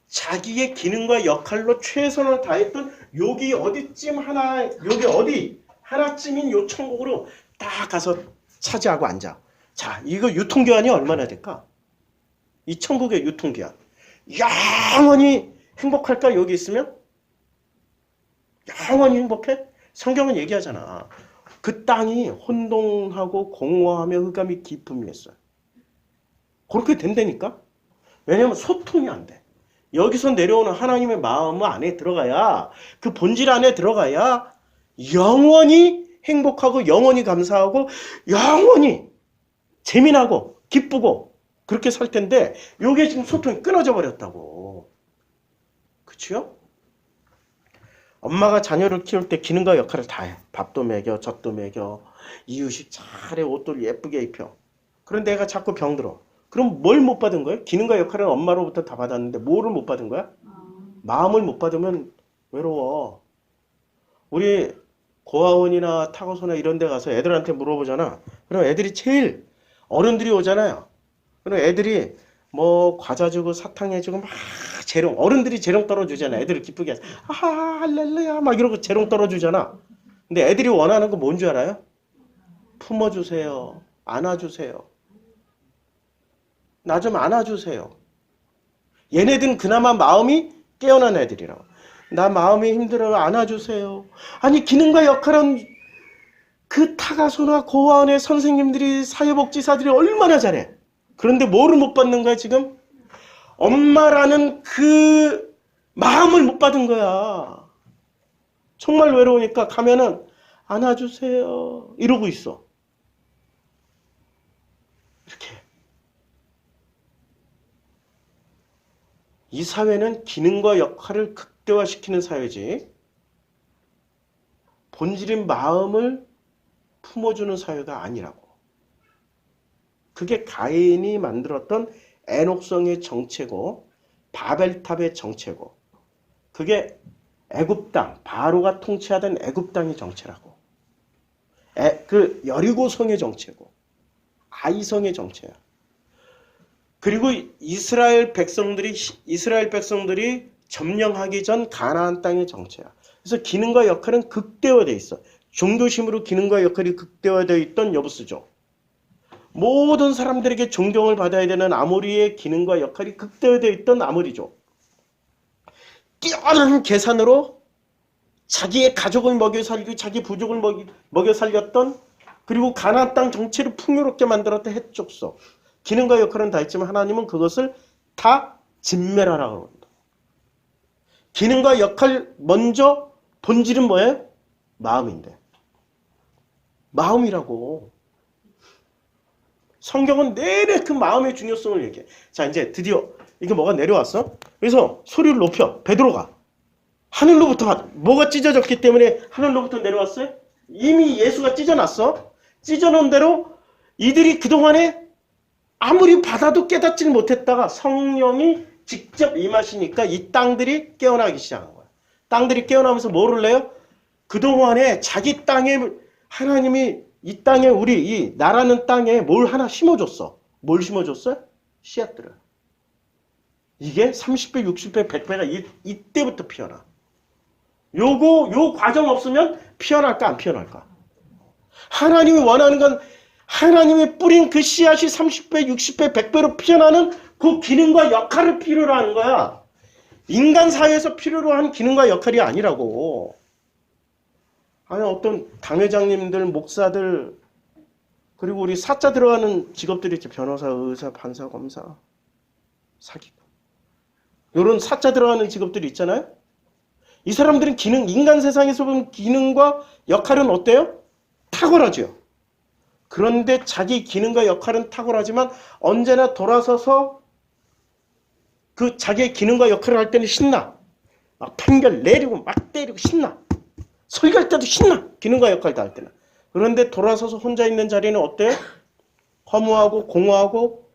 자기의 기능과 역할로 최선을 다했던 여기 어디쯤 하나, 여기 어디 하나쯤인 요 천국으로 딱 가서 차지하고 앉아. 자, 이거 유통기한이 얼마나 될까? 이 천국의 유통기한. 영원히 행복할까? 여기 있으면? 영원히 행복해? 성경은 얘기하잖아. 그 땅이 혼돈하고 공허하며 흑암이 깊음이 있어요. 그렇게 된다니까? 왜냐면 소통이 안 돼. 여기서 내려오는 하나님의 마음 안에 들어가야, 그 본질 안에 들어가야 영원히 행복하고 영원히 감사하고 영원히 재미나고 기쁘고 그렇게 살 텐데 이게 지금 소통이 끊어져 버렸다고. 그치요? 엄마가 자녀를 키울 때 기능과 역할을 다 해. 밥도 먹여, 젖도 먹여, 이유식 잘해, 옷도 예쁘게 입혀. 그런데 애가 자꾸 병들어. 그럼 뭘 못 받은 거예요? 기능과 역할은 엄마로부터 다 받았는데 뭐를 못 받은 거야? 마음을 못 받으면 외로워. 우리 고아원이나 타고소나 이런 데 가서 애들한테 물어보잖아. 그럼 애들이 제일 어른들이 오잖아요. 그럼 애들이 뭐 과자 주고 사탕 해주고 막 재롱, 어른들이 재롱 떨어주잖아. 애들을 기쁘게 해서 할렐루야 막 이러고 재롱 떨어주잖아. 근데 애들이 원하는 거 뭔 줄 알아요? 품어주세요. 안아주세요. 나 좀 안아주세요. 얘네들은 그나마 마음이 깨어난 애들이라고. 나 마음이 힘들어요. 안아주세요. 아니 기능과 역할은 그 타가소나 고아원의 선생님들이 사회복지사들이 얼마나 잘해. 그런데 뭐를 못 받는 거야 지금? 엄마라는 그 마음을 못 받은 거야. 정말 외로우니까 가면은 안아주세요 이러고 있어. 이렇게. 이 사회는 기능과 역할을 극대화시키는 사회지 본질인 마음을 품어주는 사회가 아니라고. 그게 가인이 만들었던 애녹성의 정체고 바벨탑의 정체고 그게 애굽 땅, 바로가 통치하던 애굽 땅의 정체라고. 그 여리고성의 정체고 아이성의 정체야. 그리고 이스라엘 백성들이 점령하기 전 가나안 땅의 정체야. 그래서 기능과 역할은 극대화되어 있어. 종교심으로 기능과 역할이 극대화되어 있던 여부수죠. 모든 사람들에게 존경을 받아야 되는 아모리의 기능과 역할이 극대화되어 있던 아모리죠. 뛰어난 계산으로 자기의 가족을 먹여 살리고 자기 부족을 먹여 살렸던 그리고 가나안 땅 전체를 풍요롭게 만들었다 해족속. 기능과 역할은 다 있지만 하나님은 그것을 다 진멸하라고 합니다. 기능과 역할 먼저 본질은 뭐예요? 마음인데. 마음이라고. 성경은 내내 그 마음의 중요성을 얘기해. 자, 이제 드디어 이게 뭐가 내려왔어? 그래서 소리를 높여. 베드로가. 하늘로부터 뭐가 찢어졌기 때문에 하늘로부터 내려왔어요? 이미 예수가 찢어놨어. 찢어놓은 대로 이들이 그동안에 아무리 받아도 깨닫지 못했다가 성령이 직접 임하시니까 이 땅들이 깨어나기 시작한 거야. 땅들이 깨어나면서 뭐를 내요? 그동안에 자기 땅에 하나님이 이 땅에 우리 이 나라는 땅에 뭘 하나 심어줬어. 뭘 심어줬어요? 씨앗들을. 이게 30배, 60배, 100배가 이때부터 피어나. 요 과정 없으면 피어날까 안 피어날까? 하나님이 원하는 건 하나님이 뿌린 그 씨앗이 30배, 60배, 100배로 피어나는 그 기능과 역할을 필요로 하는 거야. 인간 사회에서 필요로 한 기능과 역할이 아니라고. 아니 어떤 당회장님들, 목사들, 그리고 우리 사자 들어가는 직업들이 있지. 변호사, 의사, 판사, 검사, 사기꾼. 이런 사자 들어가는 직업들이 있잖아요. 이 사람들은 인간 세상에서 보면 기능과 역할은 어때요? 탁월하죠. 그런데 자기 기능과 역할은 탁월하지만 언제나 돌아서서 그 자기의 기능과 역할을 할 때는 신나. 막 판결 내리고 막 때리고 신나. 설교할 때도 신나. 기능과 역할 다 할 때는. 그런데 돌아서서 혼자 있는 자리는 어때요? 허무하고 공허하고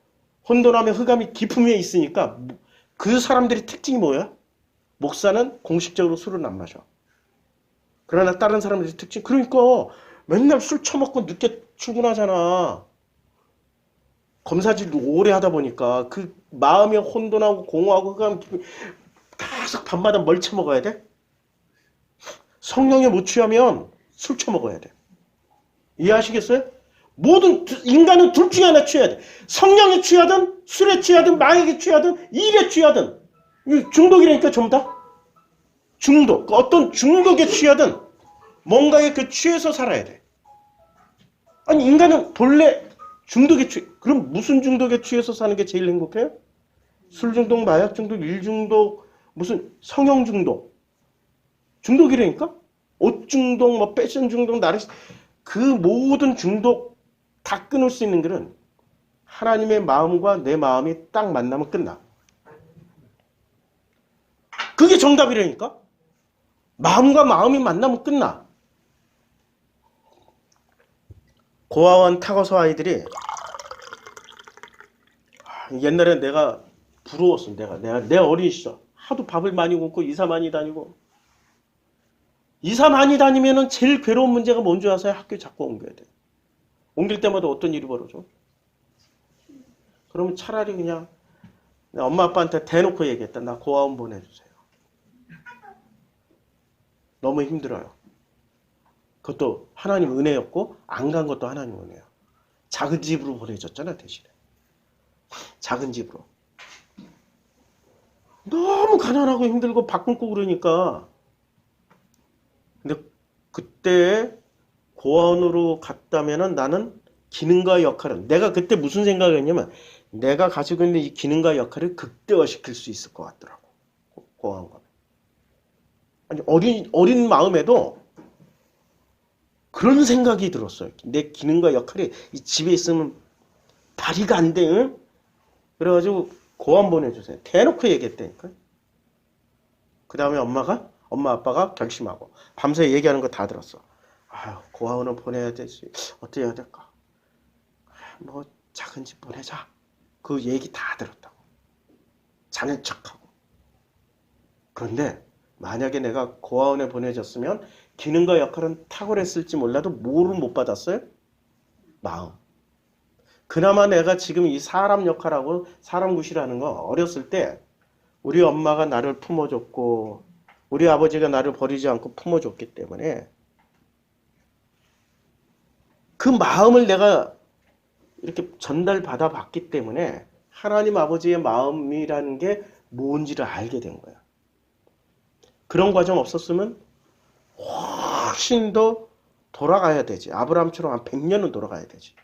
혼돈함에 흑암이 깊음 위에 있으니까 그 사람들의 특징이 뭐야? 목사는 공식적으로 술을 안 마셔. 그러나 다른 사람들의 특징, 그러니까 맨날 술 처먹고 늦게 출근하잖아. 검사질 오래 하다 보니까 그 마음이 혼돈하고 공허하고 흑암 깊이 계속 밤마다 뭘 처먹어야 돼? 성령에 못 취하면 술 처먹어야 돼. 이해하시겠어요? 모든 인간은 둘 중에 하나 취해야 돼. 성령에 취하든 술에 취하든 마약에 취하든 일에 취하든 중독이라니까 전부 다. 중독. 어떤 중독에 취하든 뭔가에 그 취해서 살아야 돼. 아니 인간은 본래 중독에 취해. 그럼 무슨 중독에 취해서 사는 게 제일 행복해요? 술 중독, 마약 중독, 일 중독, 무슨 성형 중독. 중독이라니까? 옷 중독, 뭐 패션 중독, 그 모든 중독 다 끊을 수 있는 길은 하나님의 마음과 내 마음이 딱 만나면 끝나. 그게 정답이라니까? 마음과 마음이 만나면 끝나. 고아원 타거서 아이들이 옛날에 내가 부러웠어. 내 어린 시절 하도 밥을 많이 굶고 이사 많이 다니고. 이사 많이 다니면은 제일 괴로운 문제가 뭔지 아세요? 학교 자꾸 옮겨야 돼. 옮길 때마다 어떤 일이 벌어져? 그러면 차라리 그냥 엄마 아빠한테 대놓고 얘기했다. 나 고아원 보내주세요. 너무 힘들어요. 그것도 하나님 은혜였고 안 간 것도 하나님 은혜야. 작은 집으로 보내줬잖아 대신에. 작은 집으로. 너무 가난하고 힘들고 밥 굶고 그러니까. 근데 그때 고아원으로 갔다면은 나는 기능과 역할은 내가 그때 무슨 생각을 했냐면 내가 가지고 있는 이 기능과 역할을 극대화시킬 수 있을 것 같더라고. 고아원 가면. 아니 어린 마음에도 그런 생각이 들었어요. 내 기능과 역할이 이 집에 있으면 발휘가 안 돼. 응? 그래가지고 고아원 보내주세요. 대놓고 얘기했다니까. 그 다음에 엄마 아빠가 결심하고 밤새 얘기하는 거 다 들었어. 아유 고아원은 보내야 되지. 어떻게 해야 될까? 뭐 작은 집 보내자. 그 얘기 다 들었다고. 자는 척하고. 그런데 만약에 내가 고아원에 보내졌으면 기능과 역할은 탁월했을지 몰라도 뭐를 못 받았어요? 마음. 그나마 내가 지금 이 사람 역할하고 사람 굿이라는 거 어렸을 때 우리 엄마가 나를 품어줬고 우리 아버지가 나를 버리지 않고 품어줬기 때문에 그 마음을 내가 이렇게 전달받아 봤기 때문에 하나님 아버지의 마음이라는 게 뭔지를 알게 된 거야. 그런 과정 없었으면 훨씬 더 돌아가야 되지. 아브라함처럼 한 100년은 돌아가야 되지.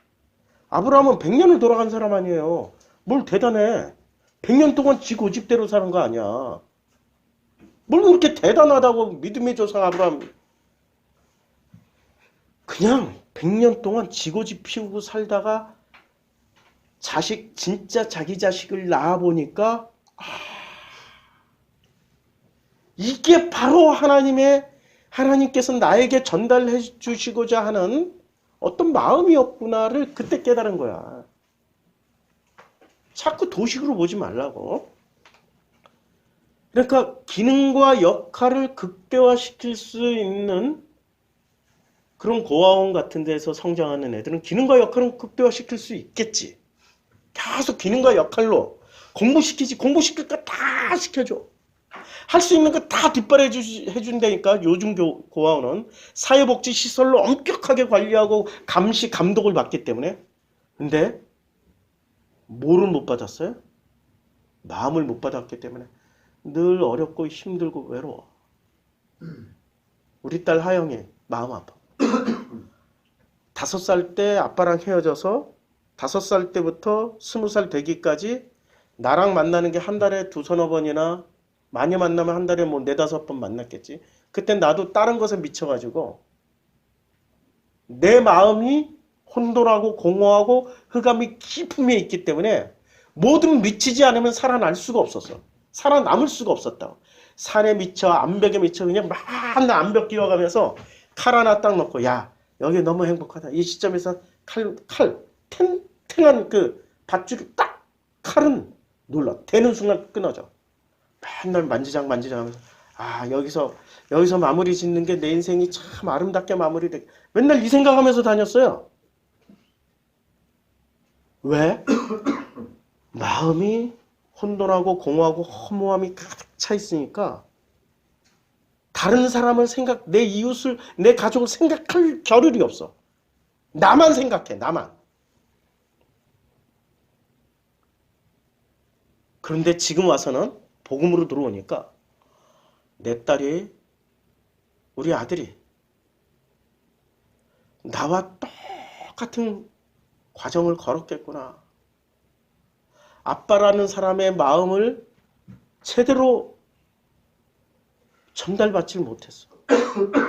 아브라함은 100년을 돌아간 사람 아니에요. 뭘 대단해. 100년 동안 지 고집대로 사는 거 아니야. 뭘 그렇게 대단하다고 믿음의 조상 아브라함. 그냥 100년 동안 지 고집 피우고 살다가 진짜 자기 자식을 낳아보니까 이게 바로 하나님께서 나에게 전달해 주시고자 하는 어떤 마음이었구나를 그때 깨달은 거야. 자꾸 도식으로 보지 말라고. 그러니까 기능과 역할을 극대화시킬 수 있는 그런 고아원 같은 데서 성장하는 애들은 기능과 역할은 극대화시킬 수 있겠지. 계속 기능과 역할로 공부시키지. 공부시킬 거 다 시켜줘. 할 수 있는 거 다 뒷발해 준다니까. 요즘 고아원은 사회복지시설로 엄격하게 관리하고 감시, 감독을 받기 때문에. 근데 뭐를 못 받았어요? 마음을 못 받았기 때문에 늘 어렵고 힘들고 외로워. 우리 딸 하영이 마음 아파. 5살 때 아빠랑 헤어져서 5살 때부터 20살 되기까지 나랑 만나는 게 한 달에 2-3번이나 많이 만나면 한 달에 뭐 4-5번 만났겠지. 그때 나도 다른 것에 미쳐가지고 내 마음이 혼돈하고 공허하고 흑암이 깊음에 있기 때문에 뭐든 미치지 않으면 살아날 수가 없었어. 살아남을 수가 없었다. 산에 미쳐 암벽에 미쳐 그냥 맨날 암벽 기어가면서 칼 하나 딱 넣고 야 여기 너무 행복하다. 이 시점에서 탱탱한 그 밧줄을 딱 칼은 눌러. 대는 순간 끊어져. 맨날 만지작하면서 여기서 마무리 짓는 게 내 인생이 참 아름답게 마무리돼. 맨날 이 생각하면서 다녔어요. 왜? 마음이 혼돈하고 공허하고 허무함이 가득 차 있으니까 다른 사람을 내 이웃을, 내 가족을 생각할 겨를이 없어. 나만 생각해, 나만. 그런데 지금 와서는 복음으로 들어오니까 우리 아들이 나와 똑같은 과정을 걸었겠구나. 아빠라는 사람의 마음을 제대로 전달받지 못했어.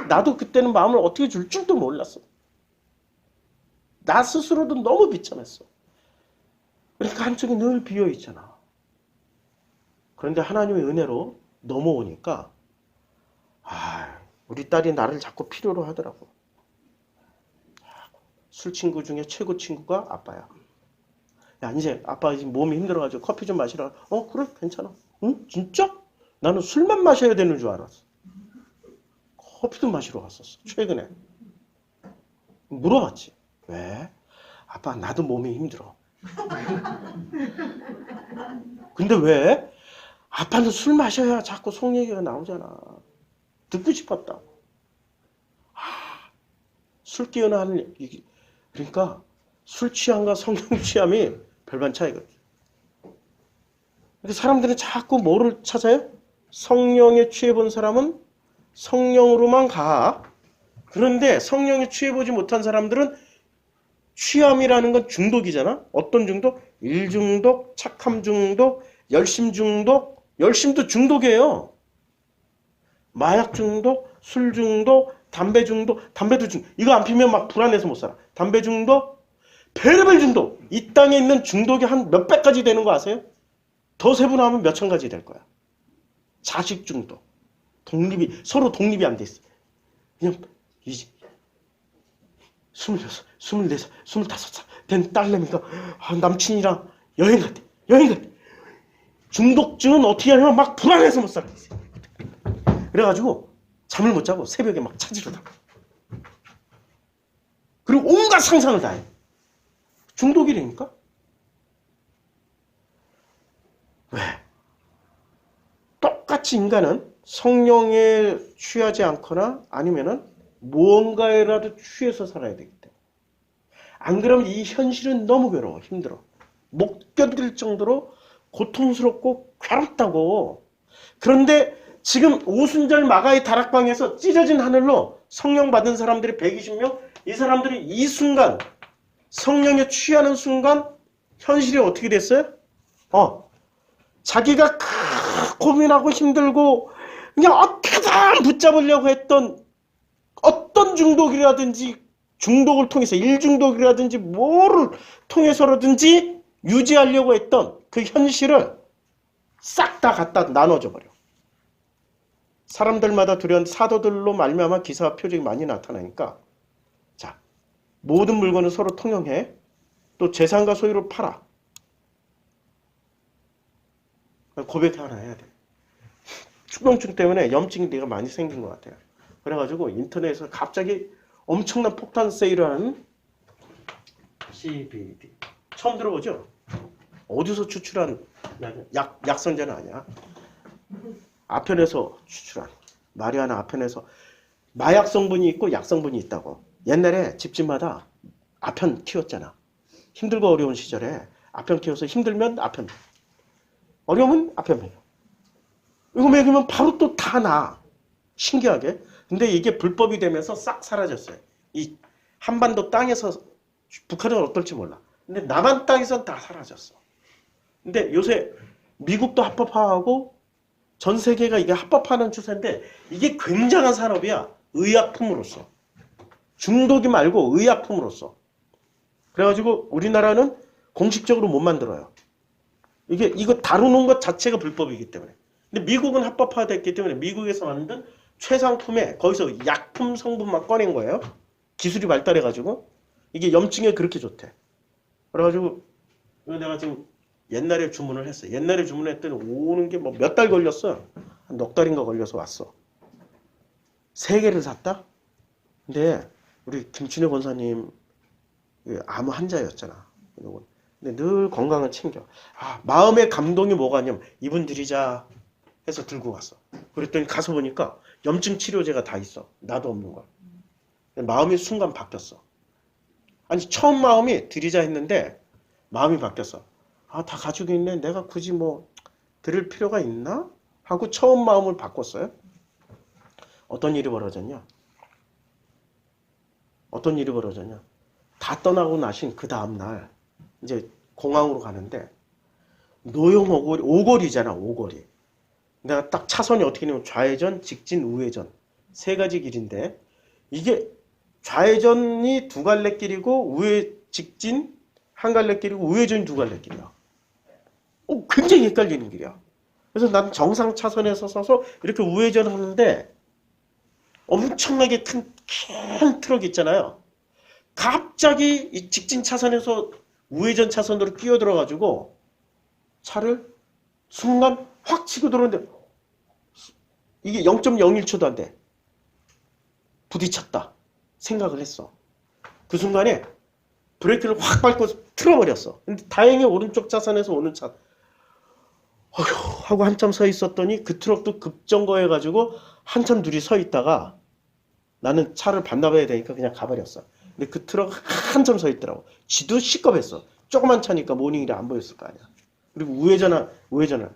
나도 그때는 마음을 어떻게 줄 줄도 몰랐어. 나 스스로도 너무 비참했어. 그러니까 한쪽이 늘 비어있잖아. 그런데 하나님의 은혜로 넘어오니까 우리 딸이 나를 자꾸 필요로 하더라고. 술 친구 중에 최고 친구가 아빠야. 야 이제 아빠 이제 몸이 힘들어가지고 커피 좀 마시라. 그래 괜찮아. 응? 진짜? 나는 술만 마셔야 되는 줄 알았어. 커피도 마시러 갔었어. 최근에. 물어봤지. 왜? 아빠 나도 몸이 힘들어. 근데 왜? 아빠는 술 마셔야 자꾸 속 얘기가 나오잖아. 듣고 싶었다. 술 깨어나 하는 얘기. 그러니까 술 취함과 성령 취함이 별반 차이가 없어. 그래서 사람들은 자꾸 뭐를 찾아요? 성령에 취해본 사람은 성령으로만 가. 그런데 성령에 취해보지 못한 사람들은 취함이라는 건 중독이잖아. 어떤 중독? 일중독, 착함 중독, 열심 중독. 열심도 중독이에요. 마약 중독, 술 중독, 담배 중독. 담배도 중독. 이거 안 피면 막 불안해서 못 살아. 담배 중독, 별의별 중독. 이 땅에 있는 중독이 한 몇백 가지 되는 거 아세요? 더 세분화하면 몇천 가지 될 거야. 자식 중독. 서로 독립이 안 돼 있어. 그냥 26, 24살, 25살 된 딸내미가 남친이랑 여행 갔대. 중독증은 어떻게 하냐면 막 불안해서 못 살아. 그래가지고 잠을 못 자고 새벽에 막 찾으러 나가. 그리고 온갖 상상을 다 해. 중독이라니까? 왜? 똑같이 인간은 성령에 취하지 않거나 아니면은 무언가에라도 취해서 살아야 되기 때문에. 안 그러면 이 현실은 너무 괴로워. 힘들어. 못 견딜 정도로 고통스럽고 괴롭다고. 그런데 지금 오순절 마가의 다락방에서 찢어진 하늘로 성령 받은 사람들이 120명, 이 사람들이 이 순간 성령에 취하는 순간 현실이 어떻게 됐어요? 자기가 고민하고 힘들고 그냥 어떻게든 붙잡으려고 했던 어떤 중독을 통해서 일중독이라든지 뭐를 통해서라든지 유지하려고 했던 그 현실을 싹 다 갖다 나눠줘 버려. 사람들마다 두려운 사도들로 말미암아 기사와 표적이 많이 나타나니까 자, 모든 물건을 서로 통용해. 또 재산과 소유를 팔아. 고백 하나 해야 돼. 축병증 때문에 염증이 내가 많이 생긴 것 같아요. 그래가지고 인터넷에서 갑자기 엄청난 폭탄 세일을 하는 CBD. 처음 들어보죠? 어디서 추출한 약선제는 아니야. 아편에서 추출한. 마리아나 아편에서 마약 성분이 있고 약 성분이 있다고. 옛날에 집집마다 아편 키웠잖아. 힘들고 어려운 시절에 아편 키워서 힘들면 아편, 어려우면 아편 먹여. 이거 먹이면 바로 또 다 나. 신기하게. 근데 이게 불법이 되면서 싹 사라졌어요. 이 한반도 땅에서, 북한은 어떨지 몰라. 근데 남한 땅에서는 다 사라졌어. 근데 요새 미국도 합법화하고 전 세계가 이게 합법화하는 추세인데 이게 굉장한 산업이야. 의약품으로서. 중독이 말고 의약품으로서. 그래가지고 우리나라는 공식적으로 못 만들어요. 이거 다루는 것 자체가 불법이기 때문에. 근데 미국은 합법화됐기 때문에 미국에서 만든 최상품에 거기서 약품 성분만 꺼낸 거예요. 기술이 발달해가지고. 이게 염증에 그렇게 좋대. 그래가지고 내가 지금 옛날에 주문을 했어. 옛날에 주문했더니 오는 게 뭐 몇 달 걸렸어. 한 넉 달인가 걸려서 왔어. 3개를 샀다? 근데 우리 김춘혜 권사님 암 환자였잖아. 근데 늘 건강을 챙겨. 마음의 감동이 뭐가 있냐면 이분 드리자 해서 들고 갔어. 그랬더니 가서 보니까 염증 치료제가 다 있어. 나도 없는 거야. 마음이 순간 바뀌었어. 아니 처음 마음이 드리자 했는데 마음이 바뀌었어. 다 가지고 있네. 내가 굳이 뭐 드릴 필요가 있나? 하고 처음 마음을 바꿨어요. 어떤 일이 벌어졌냐? 다 떠나고 나신 그 다음날 이제 공항으로 가는데 노용 오거리잖아. 오거리. 내가 딱 차선이 어떻게 되냐면 좌회전, 직진, 우회전 3가지 길인데 이게 좌회전이 2갈래길이고 직진 1갈래길이고 우회전이 2갈래길이야. 굉장히 헷갈리는 길이야. 그래서 난 정상 차선에서 서서 이렇게 우회전하는데 엄청나게 큰 트럭 있잖아요. 갑자기 이 직진 차선에서 우회전 차선으로 끼어들어가지고 차를 순간 확 치고 들어오는데 이게 0.01초도 안 돼. 부딪혔다 생각을 했어. 그 순간에 브레이크를 확 밟고 틀어버렸어. 근데 다행히 오른쪽 차선에서 오는 차 하고 한참 서 있었더니 그 트럭도 급정거해가지고 한참 둘이 서 있다가 나는 차를 반납해야 되니까 그냥 가버렸어. 근데 그 트럭 한참 서 있더라고. 지도 시겁했어. 조그만 차니까 모닝이라 안 보였을 거 아니야. 그리고 우회전을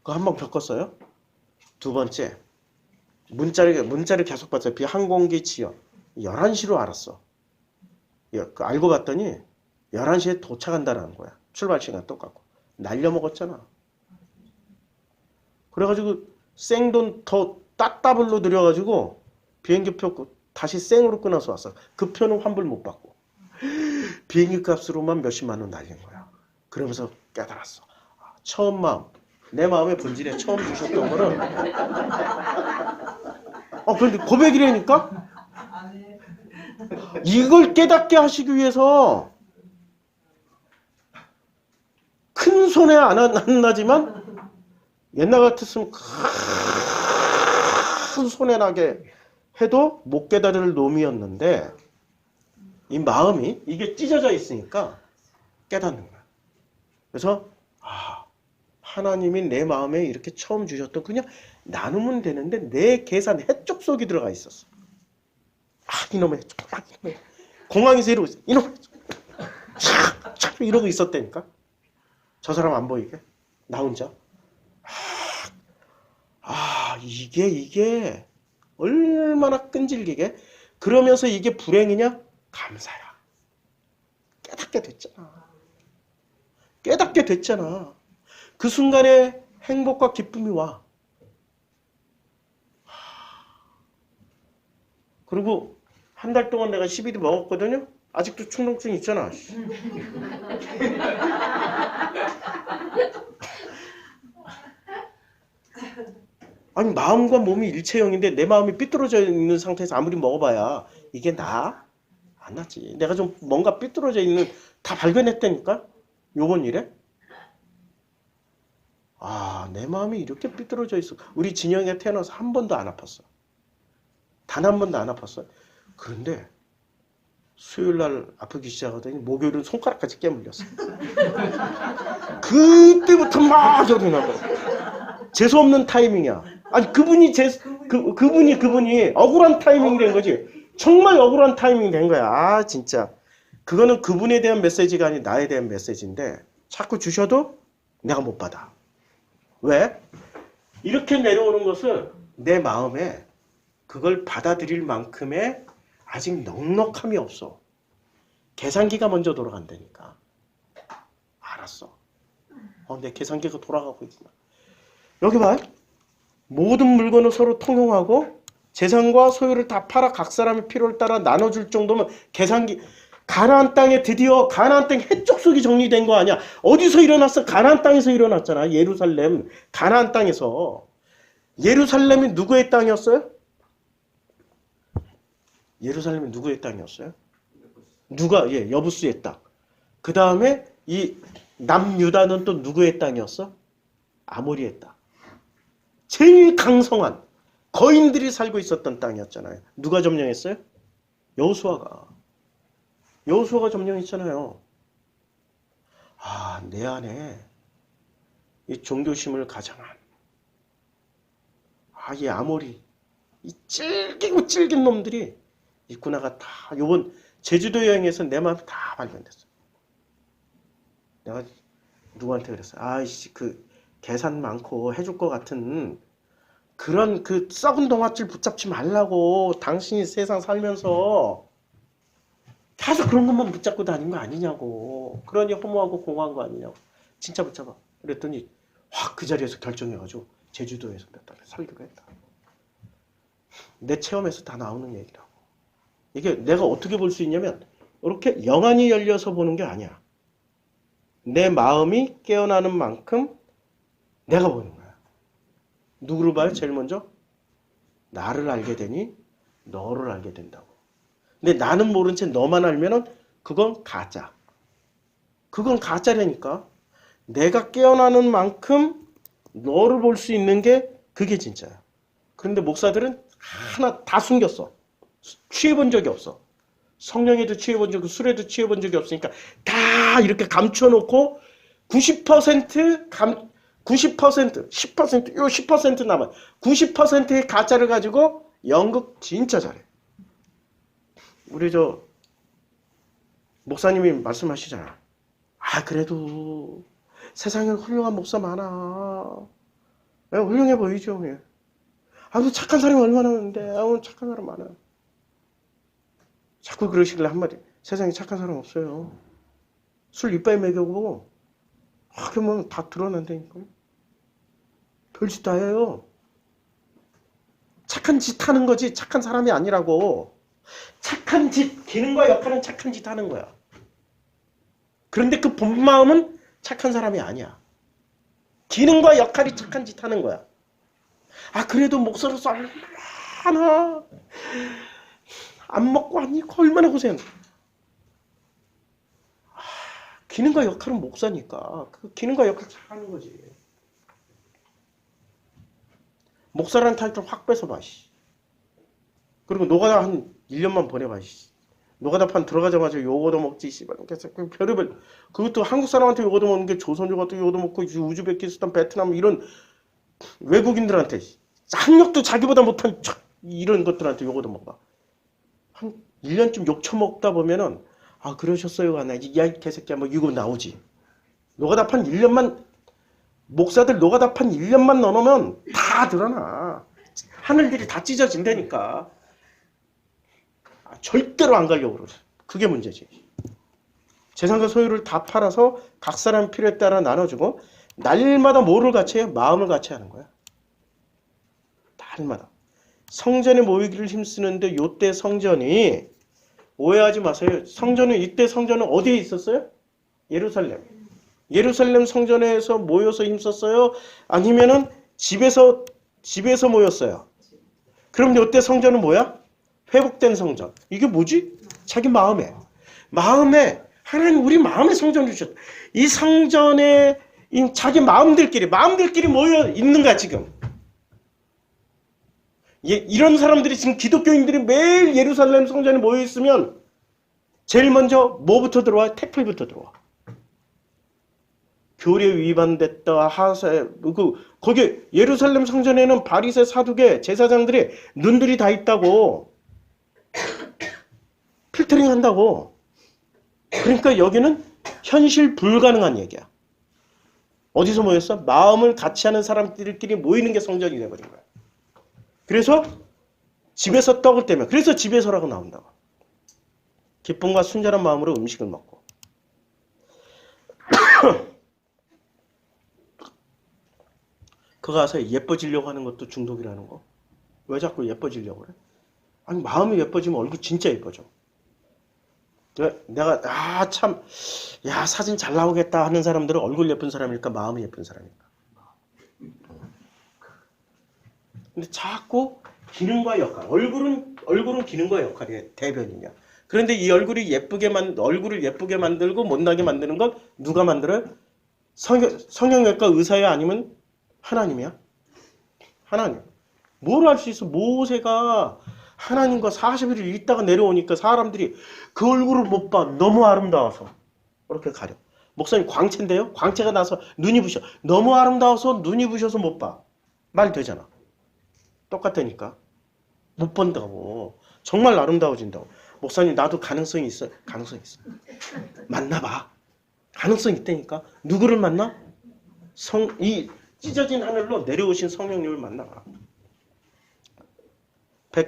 그거 한 번 겪었어요. 2번째 문자를 계속 봤어요. 비항공기 지연 11시로 알았어. 알고 봤더니 11시에 도착한다는 거야. 출발 시간 똑같고. 날려먹었잖아. 그래가지고 생돈 더 따따블로 들여가지고 비행기표 다시 생으로 끊어서 왔어. 그 표는 환불 못 받고. 비행기 값으로만 몇십만 원 날린 거야. 그러면서 깨달았어. 처음 마음. 내 마음의 본질에 처음 주셨던 거는 그런데 고백이라니까? 이걸 깨닫게 하시기 위해서 큰 손해 안 나지만 옛날 같았으면 큰 손해 나게 해도 못 깨달을 놈이었는데 이 마음이 이게 찢어져 있으니까 깨닫는 거야. 그래서 하나님이 내 마음에 이렇게 처음 주셨던 그냥 나누면 되는데 내 계산 해쪽 속이 들어가 있었어. 이놈의 해쪽. 공항에서 이러고 있어. 이놈의 해쪽. 이러고 있었다니까. 저 사람 안 보이게. 나 혼자. 이게 얼마나 끈질기게. 그러면서 이게 불행이냐? 감사야. 깨닫게 됐잖아. 깨닫게 됐잖아. 그 순간에 행복과 기쁨이 와. 그리고 한 달 동안 내가 CBD 먹었거든요. 아직도 충동증 있잖아. 아니 마음과 몸이 일체형인데 내 마음이 삐뚤어져 있는 상태에서 아무리 먹어봐야 이게 나? 안 낫지. 내가 좀 뭔가 삐뚤어져 있는 다 발견했다니까? 요번 일에? 내 마음이 이렇게 삐뚤어져 있어. 우리 진영이가 태어나서 한 번도 안 아팠어. 단 한 번도 안 아팠어. 그런데 수요일날 아프기 시작하더니 목요일은 손가락까지 깨물렸어. 그때부터 막 저리 나고. 재수없는 타이밍이야. 아니 그분이 그분이 억울한 타이밍이 된 거지. 정말 억울한 타이밍이 된 거야. 진짜. 그거는 그분에 대한 메시지가 아닌 나에 대한 메시지인데 자꾸 주셔도 내가 못 받아. 왜? 이렇게 내려오는 것은 내 마음에 그걸 받아들일 만큼의 아직 넉넉함이 없어. 계산기가 먼저 돌아간다니까. 알았어. 내 계산기가 돌아가고 있구나. 여기 봐. 모든 물건을 서로 통용하고 재산과 소유를 다 팔아 각 사람의 필요를 따라 나눠줄 정도면 계산기. 가나안 땅에 드디어 가나안 땅 해족속이 정리된 거 아니야. 어디서 일어났어? 가나안 땅에서 일어났잖아. 예루살렘. 가나안 땅에서. 예루살렘이 누구의 땅이었어요? 예루살렘이 누구의 땅이었어요? 여부스의 땅. 그 다음에 이 남유다는 또 누구의 땅이었어? 아모리의 땅. 제일 강성한 거인들이 살고 있었던 땅이었잖아요. 누가 점령했어요? 여호수아가 점령했잖아요. 내 안에 이 종교심을 가장한 이 아모리 이 찔기고 찔긴 놈들이 있구나가 다 요번 제주도 여행에서 내 마음이 다 발견됐어. 내가 누구한테 그랬어? 그 계산 많고 해줄 것 같은 그런 그 썩은 동아줄 붙잡지 말라고. 당신이 세상 살면서 계속 그런 것만 붙잡고 다닌 거 아니냐고. 그러니 허무하고 공허한 거 아니냐고. 진짜 붙잡아. 그랬더니 확 그 자리에서 결정해가지고 제주도에서 몇 달 살기로 했다. 내 체험에서 다 나오는 얘기라고. 이게 내가 어떻게 볼 수 있냐면 이렇게 영안이 열려서 보는 게 아니야. 내 마음이 깨어나는 만큼 내가 보는 거야. 누구를 봐요? 제일 먼저? 나를 알게 되니 너를 알게 된다고. 근데 나는 모른 채 너만 알면은 그건 가짜. 그건 가짜라니까. 내가 깨어나는 만큼 너를 볼 수 있는 게 그게 진짜야. 그런데 목사들은 하나 다 숨겼어. 취해본 적이 없어. 성령에도 취해본 적이 없고 술에도 취해본 적이 없으니까 다 이렇게 감춰놓고 90% 10% 요 10% 남아. 90%의 가짜를 가지고 연극 진짜 잘해. 우리 목사님이 말씀하시잖아. 그래도 세상에 훌륭한 목사 많아. 훌륭해 보이죠. 착한 사람이 얼마나 많은데. 착한 사람 많아. 자꾸 그러시길래 한마디. 세상에 착한 사람 없어요. 술 이빨 먹여보고 그러면 다 드러난다니까. 별짓 다 해요. 착한 짓 하는 거지 착한 사람이 아니라고. 착한 짓, 기능과 역할은 착한 짓 하는 거야. 그런데 그 본 마음은 착한 사람이 아니야. 기능과 역할이 착한 짓 하는 거야. 그래도 목사로서 얼마나 안 먹고 안 입고 얼마나 고생. 기능과 역할은 목사니까 그 기능과 역할 잘 하는 거지. 목사라는 타이틀 확 뺏어봐. 그리고 노가다 한 1년만 보내봐. 노가다판 들어가자마자 요거 얻어먹지. 그 별의별. 그것도 한국 사람한테 요거 얻어먹는 게 조선족한테 요거 얻어먹고 우즈베키스탄, 베트남 이런 외국인들한테 학력도 자기보다 못한 이런 것들한테 요거 얻어먹어. 한 1년쯤 욕 처먹다 보면은 그러셨어요. 야, 이 개새끼야 뭐 이거 나오지. 노가다판 1년만 목사들 노가다판 1년만 넣어놓으면 다 드러나. 하늘들이 다 찢어진다니까. 절대로 안 가려고 그러죠. 그게 문제지. 재산과 소유를 다 팔아서 각 사람 필요에 따라 나눠주고 날마다 뭐를 같이 해요? 마음을 같이 하는 거야. 날마다. 성전에 모이기를 힘쓰는데 요때 성전이 오해하지 마세요. 이때 성전은 어디에 있었어요? 예루살렘. 예루살렘 성전에서 모여서 힘썼어요? 아니면은 집에서 모였어요? 그럼 요때 성전은 뭐야? 회복된 성전. 이게 뭐지? 자기 마음에 하나님 우리 마음의 성전을 주셨다. 이 성전에 자기 마음들끼리 모여 있는 거야 지금. 이런 사람들이 지금 기독교인들이 매일 예루살렘 성전에 모여 있으면 제일 먼저 뭐부터 들어와? 태플부터 들어와. 교례 위반됐다 하세 거기 예루살렘 성전에는 바리새 사두개 제사장들의 눈들이 다 있다고. 필터링 한다고. 그러니까 여기는 현실 불가능한 얘기야. 어디서 모였어? 마음을 같이 하는 사람들끼리 모이는 게 성전이 돼버린 거야. 그래서 집에서 떡을 떼며 그래서 집에서라고 나온다고. 기쁨과 순전한 마음으로 음식을 먹고. 그거 가서 예뻐지려고 하는 것도 중독이라는 거. 왜 자꾸 예뻐지려고 그래? 아니 마음이 예뻐지면 얼굴 진짜 예뻐져. 내가 사진 잘 나오겠다 하는 사람들은 얼굴 예쁜 사람일까 마음이 예쁜 사람일까? 근데 자꾸 기능과 역할, 얼굴은 기능과 역할의 대변이냐. 그런데 이 얼굴을 예쁘게 만들고 못나게 만드는 건 누가 만들어요? 성형외과 의사야 아니면 하나님이야? 하나님. 뭘 할 수 있어? 모세가 하나님과 40일을 있다가 내려오니까 사람들이 그 얼굴을 못 봐. 너무 아름다워서. 그렇게 가려. 목사님 광채인데요? 광채가 나서 눈이 부셔. 너무 아름다워서 눈이 부셔서 못 봐. 말 되잖아. 똑같다니까. 못 본다고. 정말 아름다워진다고. 목사님 나도 가능성이 있어. 가능성이 있어. 만나봐. 가능성이 있다니까. 누구를 만나? 이 찢어진 하늘로 내려오신 성령님을 만나봐.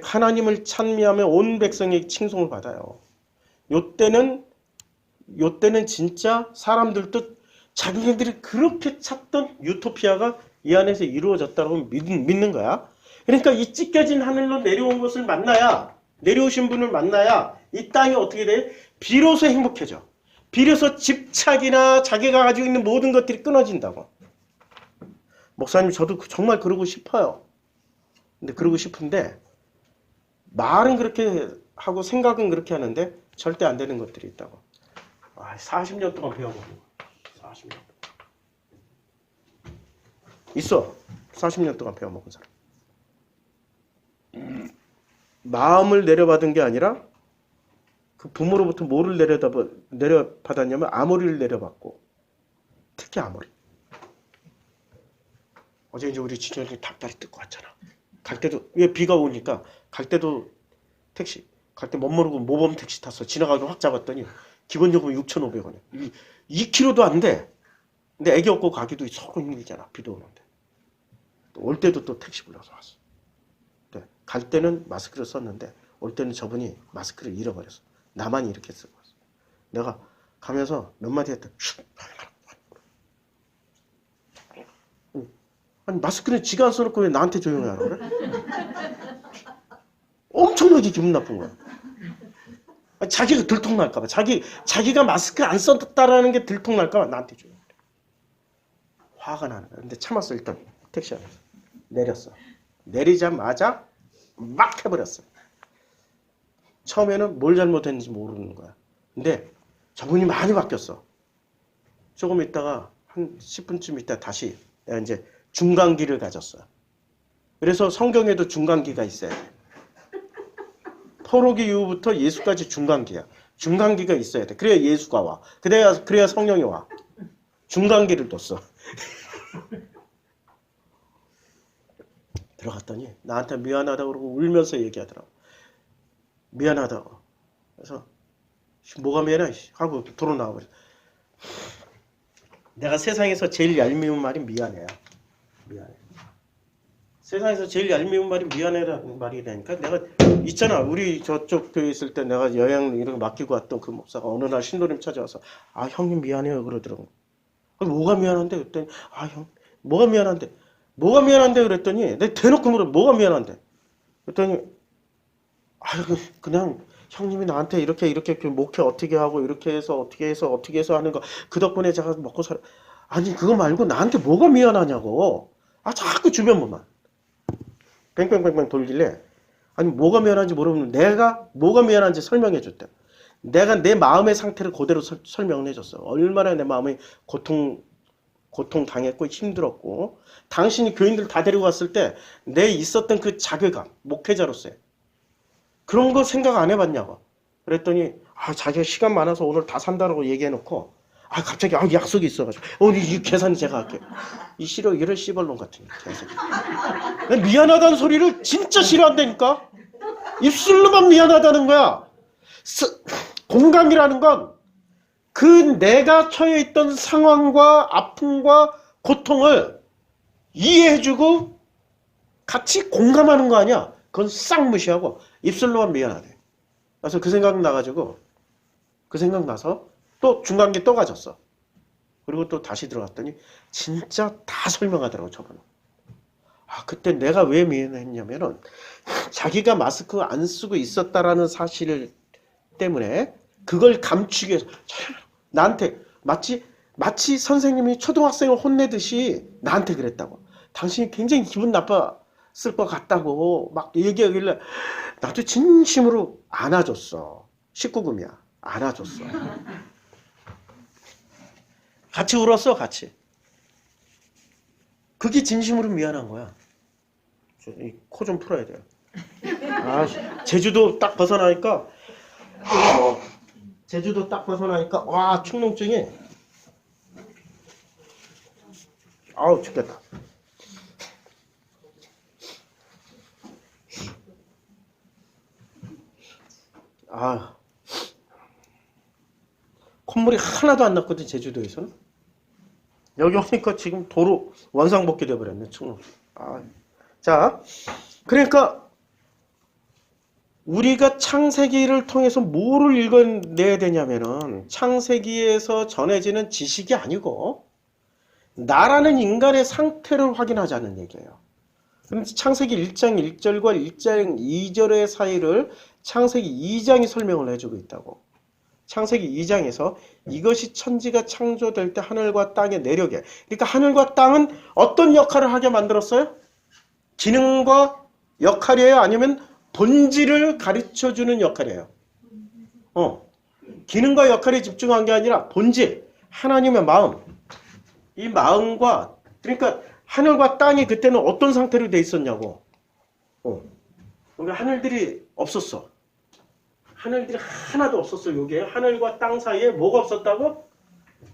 하나님을 찬미하며 온 백성에게 칭송을 받아요. 요때는 진짜 사람들도 자기네들이 그렇게 찾던 유토피아가 이 안에서 이루어졌다고 믿는 거야. 그러니까 이 찢겨진 하늘로 내려온 것을 만나야, 내려오신 분을 만나야 이 땅이 어떻게 돼? 비로소 행복해져. 비로소 집착이나 자기가 가지고 있는 모든 것들이 끊어진다고. 목사님 저도 정말 그러고 싶어요. 근데 그러고 싶은데 말은 그렇게 하고 생각은 그렇게 하는데 절대 안 되는 것들이 있다고. 40년 동안 배워먹은 거야. 40년 동안. 있어. 40년 동안 배워먹은 사람. 마음을 내려받은 게 아니라 그 부모로부터 뭐를 내려받았냐면 아모리를 내려받고. 특히 아모리. 어제 이제 우리 친척이 닭다리 뜯고 왔잖아. 갈 때도 왜 비가 오니까 갈 때도 택시 갈 때 못 모르고 모범 택시 탔어. 지나가서 확 잡았더니 기본 요금이 6,500원이야. 2km도 안 돼. 근데 애기 업고 가기도 서로 힘들잖아. 비도 오는데. 올 때도 또 택시 불러서 왔어. 네. 갈 때는 마스크를 썼는데 올 때는 저분이 마스크를 잃어버렸어. 나만 이렇게 쓰고 왔어. 내가 가면서 몇 마디 했더니 아니 마스크는 지가 안 써놓고 왜 나한테 조용히 하라 그래? 엄청나게 기분 나쁜 거야. 자기가 들통날까봐. 자기가 마스크 안 썼다라는 게 들통날까봐 나한테 조용히 해. 화가 나는 거야. 근데 참았어. 일단 택시 안에서 내렸어. 내리자마자 막 해버렸어. 처음에는 뭘 잘못했는지 모르는 거야. 근데 저분이 많이 바뀌었어. 조금 있다가 한 10분쯤 있다 다시 내가 이제 중간기를 가졌어. 그래서 성경에도 중간기가 있어야 돼. 포로기 이후부터 예수까지 중간기야. 중간기가 있어야 돼. 그래야 예수가 와. 그래야 성령이 와. 중간기를 뒀어. 들어갔더니 나한테 미안하다고 그러고 울면서 얘기하더라고. 미안하다고. 그래서 뭐가 미안해? 하고 도로 나와버려. 내가 세상에서 제일 얄미운 말이 미안해요. 미안해. 세상에서 제일 얄미운 말이 미안해라는 말이라니까. 내가 있잖아. 우리 저쪽 교회 있을 때 내가 여행 이런 거 맡기고 왔던 그 목사가 어느 날 신도림 찾아와서 아 형님 미안해요 그러더라고. 뭐가 미안한데 그랬더니 아 형 뭐가 미안한데 뭐가 미안한데 그랬더니 내가 대놓고 물어 뭐가 미안한데 그랬더니 아 그냥 형님이 나한테 이렇게 목회 어떻게 하고 이렇게 해서 어떻게 해서 하는 거 그 덕분에 제가 먹고 살 아니 그거 말고 나한테 뭐가 미안하냐고. 아 자꾸 주변 보만 뺑뺑뺑뺑 돌길래 아니 뭐가 미안한지 모르면 내가 뭐가 미안한지 설명해 줬대. 내가 내 마음의 상태를 그대로 설명을 해줬어. 얼마나 내 마음이 고통 당했고 힘들었고 당신이 교인들 다 데리고 갔을 때 내 있었던 그 자괴감 목회자로서의 그런 거 생각 안 해봤냐고. 그랬더니 아 자기가 시간 많아서 오늘 다 산다고 얘기해놓고 아 갑자기 아 약속이 있어가지고 이 계산이 제가 할게. 이 싫어 이런 씨발놈 같은 계산. 미안하다는 소리를 진짜 싫어한다니까. 입술로만 미안하다는 거야. 공감이라는 건 그 내가 처해 있던 상황과 아픔과 고통을 이해해주고 같이 공감하는 거 아니야. 그건 싹 무시하고 입술로만 미안하대. 그래서 그 생각 나가지고 그 생각 나서 또 중간계 또 가졌어. 그리고 또 다시 들어갔더니 진짜 다 설명하더라고 저번에. 아 그때 내가 왜 미안했냐면은 자기가 마스크 안 쓰고 있었다라는 사실 때문에 그걸 감추기 위해서 나한테 마치 선생님이 초등학생을 혼내듯이 나한테 그랬다고. 당신이 굉장히 기분 나빴을 것 같다고 막 얘기하길래 나도 진심으로 안아줬어. 19금이야. 안아줬어. 같이 울었어, 같이. 그게 진심으로 미안한 거야. 코 좀 풀어야 돼요. 아, 제주도 딱 벗어나니까, 와, 축농증이, 아우, 죽겠다. 아, 콧물이 하나도 안 났거든, 제주도에서는. 여기 오니까 지금 도로 원상복귀 돼버렸네, 축농증. 아, 자, 그러니까, 우리가 창세기를 통해서 뭐를 읽어내야 되냐면은 창세기에서 전해지는 지식이 아니고 나라는 인간의 상태를 확인하자는 얘기예요. 그런데 창세기 1장 1절과 1장 2절의 사이를 창세기 2장이 설명을 해주고 있다고. 창세기 2장에서 이것이 천지가 창조될 때 하늘과 땅의 내력에 그러니까 하늘과 땅은 어떤 역할을 하게 만들었어요? 기능과 역할이에요? 아니면 본질을 가르쳐주는 역할이에요. 기능과 역할에 집중한 게 아니라 본질, 하나님의 마음. 이 마음과 그러니까 하늘과 땅이 그때는 어떤 상태로 돼 있었냐고. 그러니까 하늘들이 없었어. 하늘들이 하나도 없었어. 여기에 하늘과 땅 사이에 뭐가 없었다고?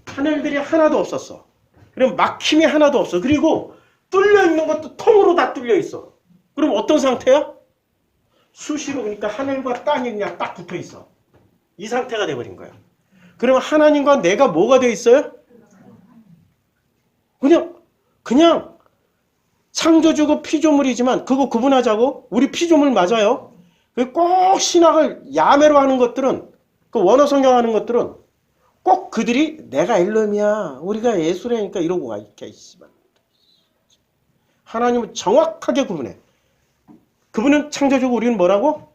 하늘들이 하나도 없었어. 그럼 막힘이 하나도 없어. 그리고 뚫려 있는 것도 통으로 다 뚫려 있어. 그럼 어떤 상태야? 수시로 그러니까 하늘과 땅이 그냥 딱 붙어 있어. 이 상태가 돼버린 거야. 그러면 하나님과 내가 뭐가 돼 있어요? 그냥 창조주고 피조물이지만 그거 구분하자고. 우리 피조물 맞아요. 꼭 신학을 야매로 하는 것들은 그 원어 성경하는 것들은 꼭 그들이 내가 엘롬이야. 우리가 예수라니까 이러고 가. 하나님은 정확하게 구분해. 그분은 창조주고 우리는 뭐라고?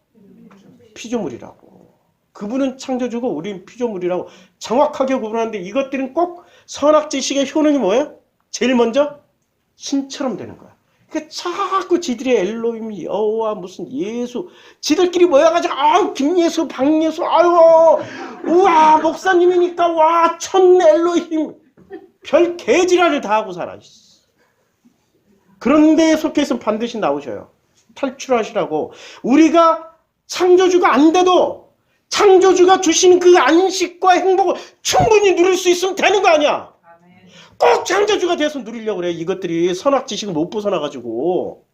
피조물이라고. 그분은 창조주고 우리는 피조물이라고 정확하게 구분하는데 이것들은 꼭 선악지식의 효능이 뭐예요? 제일 먼저 신처럼 되는 거야. 그러니까 자꾸 지들의 엘로힘, 여호와, 무슨 예수, 지들끼리 모여가지고 김예수, 박예수, 우와 목사님이니까 와 천 엘로힘 별 개지랄을 다 하고 살아. 그런 데에 속해서 반드시 나오셔요. 탈출하시라고. 우리가 창조주가 안 돼도 창조주가 주시는 그 안식과 행복을 충분히 누릴 수 있으면 되는 거 아니야. 꼭 창조주가 돼서 누리려고 그래. 이것들이 선악지식을 못 벗어나가지고.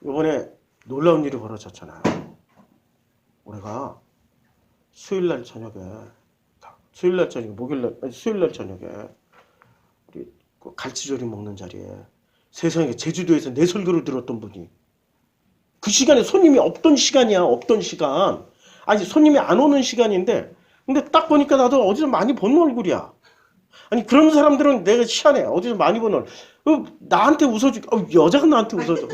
이번에 놀라운 일이 벌어졌잖아요. 우리가 수요일날 저녁에 수요일날 저녁에 우리 갈치조림 먹는 자리에 세상에 제주도에서 내 설교를 들었던 분이. 그 시간에 손님이 없던 시간이야. 없던 시간. 아니 손님이 안 오는 시간인데 근데 딱 보니까 나도 어디서 많이 본 얼굴이야. 아니 그런 사람들은 내가 희한해. 어디서 많이 본 얼굴. 나한테 웃어주고 여자가 나한테 웃어줘.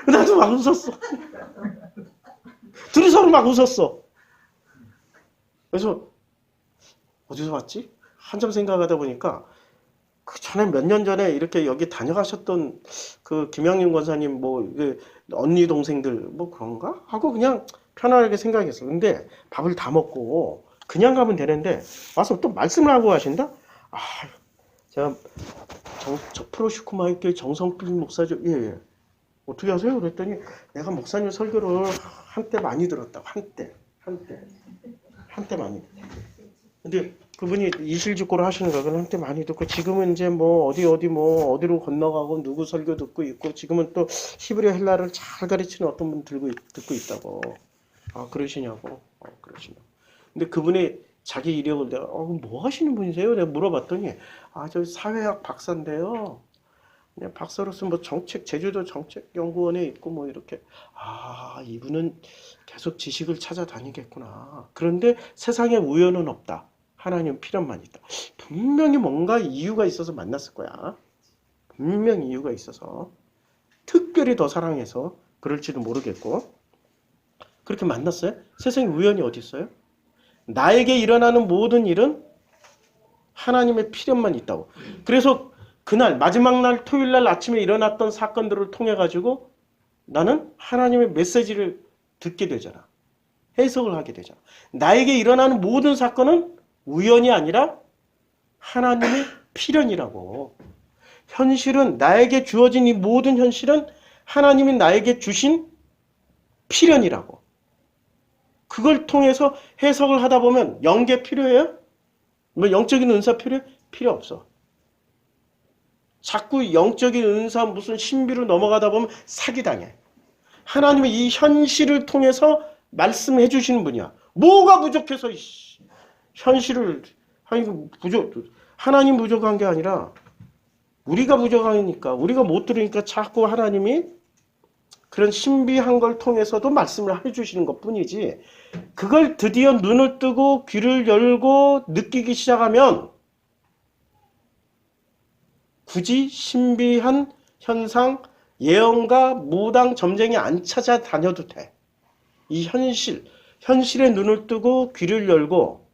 나도 막 웃었어. 둘이 서로 막 웃었어. 그래서 어디서 봤지? 한참 생각하다 보니까 그 전에 몇 년 전에 이렇게 여기 다녀가셨던 그 김양림 권사님 뭐 언니 동생들 뭐 그런가 하고 그냥 편안하게 생각했어. 근데 밥을 다 먹고 그냥 가면 되는데 와서 또 말씀을 하고 가신다? 아, 제가 저 프로슈크마이클 정성필 목사죠. 예. 어떻게 하세요? 그랬더니 내가 목사님 설교를 한때 많이 들었다고. 한때 많이. 근데 그분이 이실직고를 하시는 거 그건 한때 많이 듣고 지금은 이제 뭐 어디로 건너가고 누구 설교 듣고 있고 지금은 또 히브리 헬라를 잘 가르치는 어떤 분 듣고 있다고. 아 그러시냐고. 그러시냐고. 근데 그분의 자기 이력을 내가 뭐 하시는 분이세요? 내가 물어봤더니 저 사회학 박사인데요. 그냥 박사로서 뭐 제주도 정책연구원에 있고 뭐 이렇게 이분은 계속 지식을 찾아다니겠구나. 그런데 세상에 우연은 없다. 하나님 필연만 있다. 분명히 뭔가 이유가 있어서 만났을 거야. 분명히 이유가 있어서. 특별히 더 사랑해서 그럴지도 모르겠고. 그렇게 만났어요? 세상에 우연이 어디 있어요? 나에게 일어나는 모든 일은 하나님의 필연만 있다고. 그래서 그날 마지막 날 토요일 날 아침에 일어났던 사건들을 통해 가지고 나는 하나님의 메시지를 듣게 되잖아. 해석을 하게 되잖아. 나에게 일어나는 모든 사건은 우연이 아니라 하나님의 필연이라고. 현실은 나에게 주어진 이 모든 현실은 하나님이 나에게 주신 필연이라고. 그걸 통해서 해석을 하다 보면 영계 필요해요? 뭐 영적인 은사 필요해? 필요 없어. 자꾸 영적인 은사 무슨 신비로 넘어가다 보면 사기당해. 하나님이 이 현실을 통해서 말씀해 주시는 분이야. 뭐가 부족해서 현실을 하나님 부족한 게 아니라 우리가 부족하니까 우리가 못 들으니까 자꾸 하나님이 그런 신비한 걸 통해서도 말씀을 해주시는 것 뿐이지 그걸 드디어 눈을 뜨고 귀를 열고 느끼기 시작하면 굳이 신비한 현상, 예언과 무당 점쟁이 안 찾아다녀도 돼. 이 현실의 눈을 뜨고 귀를 열고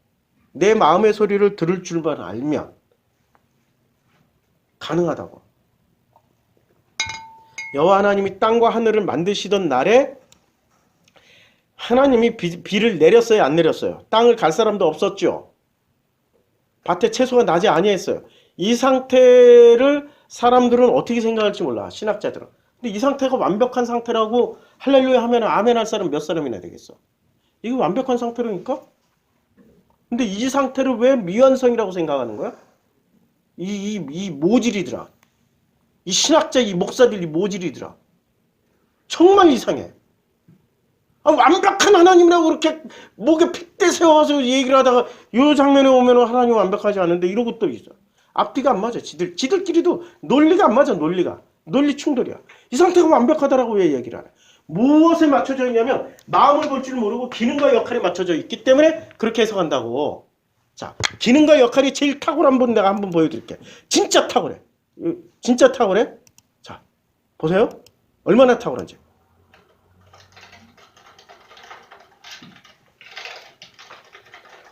내 마음의 소리를 들을 줄만 알면 가능하다고. 여호와 하나님이 땅과 하늘을 만드시던 날에 하나님이 비를 내렸어요? 안 내렸어요? 땅을 갈 사람도 없었죠. 밭에 채소가 나지 아니했어요. 이 상태를 사람들은 어떻게 생각할지 몰라. 신학자들은. 근데 이 상태가 완벽한 상태라고 할렐루야 하면 아멘 할 사람 몇 사람이나 되겠어. 이게 완벽한 상태라니까? 근데 이 상태를 왜 미완성이라고 생각하는 거야? 이 모질이더라. 이 신학자 이 목사들이 모질이더라. 정말 이상해. 완벽한 하나님이라고 그렇게 목에 핏대 세워서 얘기를 하다가 이 장면에 오면 하나님 완벽하지 않은데 이러고 또 있어. 앞뒤가 안 맞아. 지들끼리도 논리가 안 맞아. 논리 충돌이야. 이 상태가 완벽하다라고 왜 얘기를 하냐. 무엇에 맞춰져 있냐면 마음을 볼 줄 모르고 기능과 역할이 맞춰져 있기 때문에 그렇게 해석한다고. 자, 기능과 역할이 제일 탁월한 분 내가 한번 보여드릴게. 진짜 탁월해. 진짜 탁월해. 자, 보세요. 얼마나 탁월한지.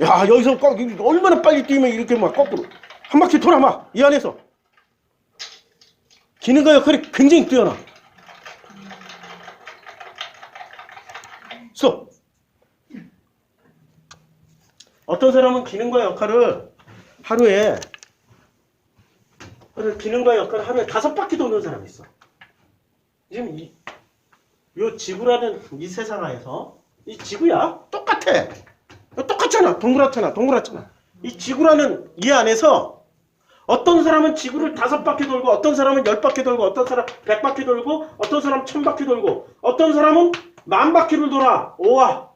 야, 여기서 얼마나 빨리 뛰면 이렇게 막 거꾸로 한 바퀴 돌아 막 이 안에서 기능과 역할이 굉장히 뛰어나. 어떤 사람은 기능과 역할을 하루에 5바퀴 도는 사람이 있어. 지금 이 지구라는 이 세상에서 이 지구야 똑같아. 똑같잖아. 동그랗잖아. 이 지구라는 이 안에서 어떤 사람은 지구를 5바퀴 돌고 어떤 사람은 10바퀴 돌고 어떤 사람 100바퀴 돌고 어떤 사람은 1000바퀴 돌고 어떤 사람은 10,000바퀴를 돌아. 우와.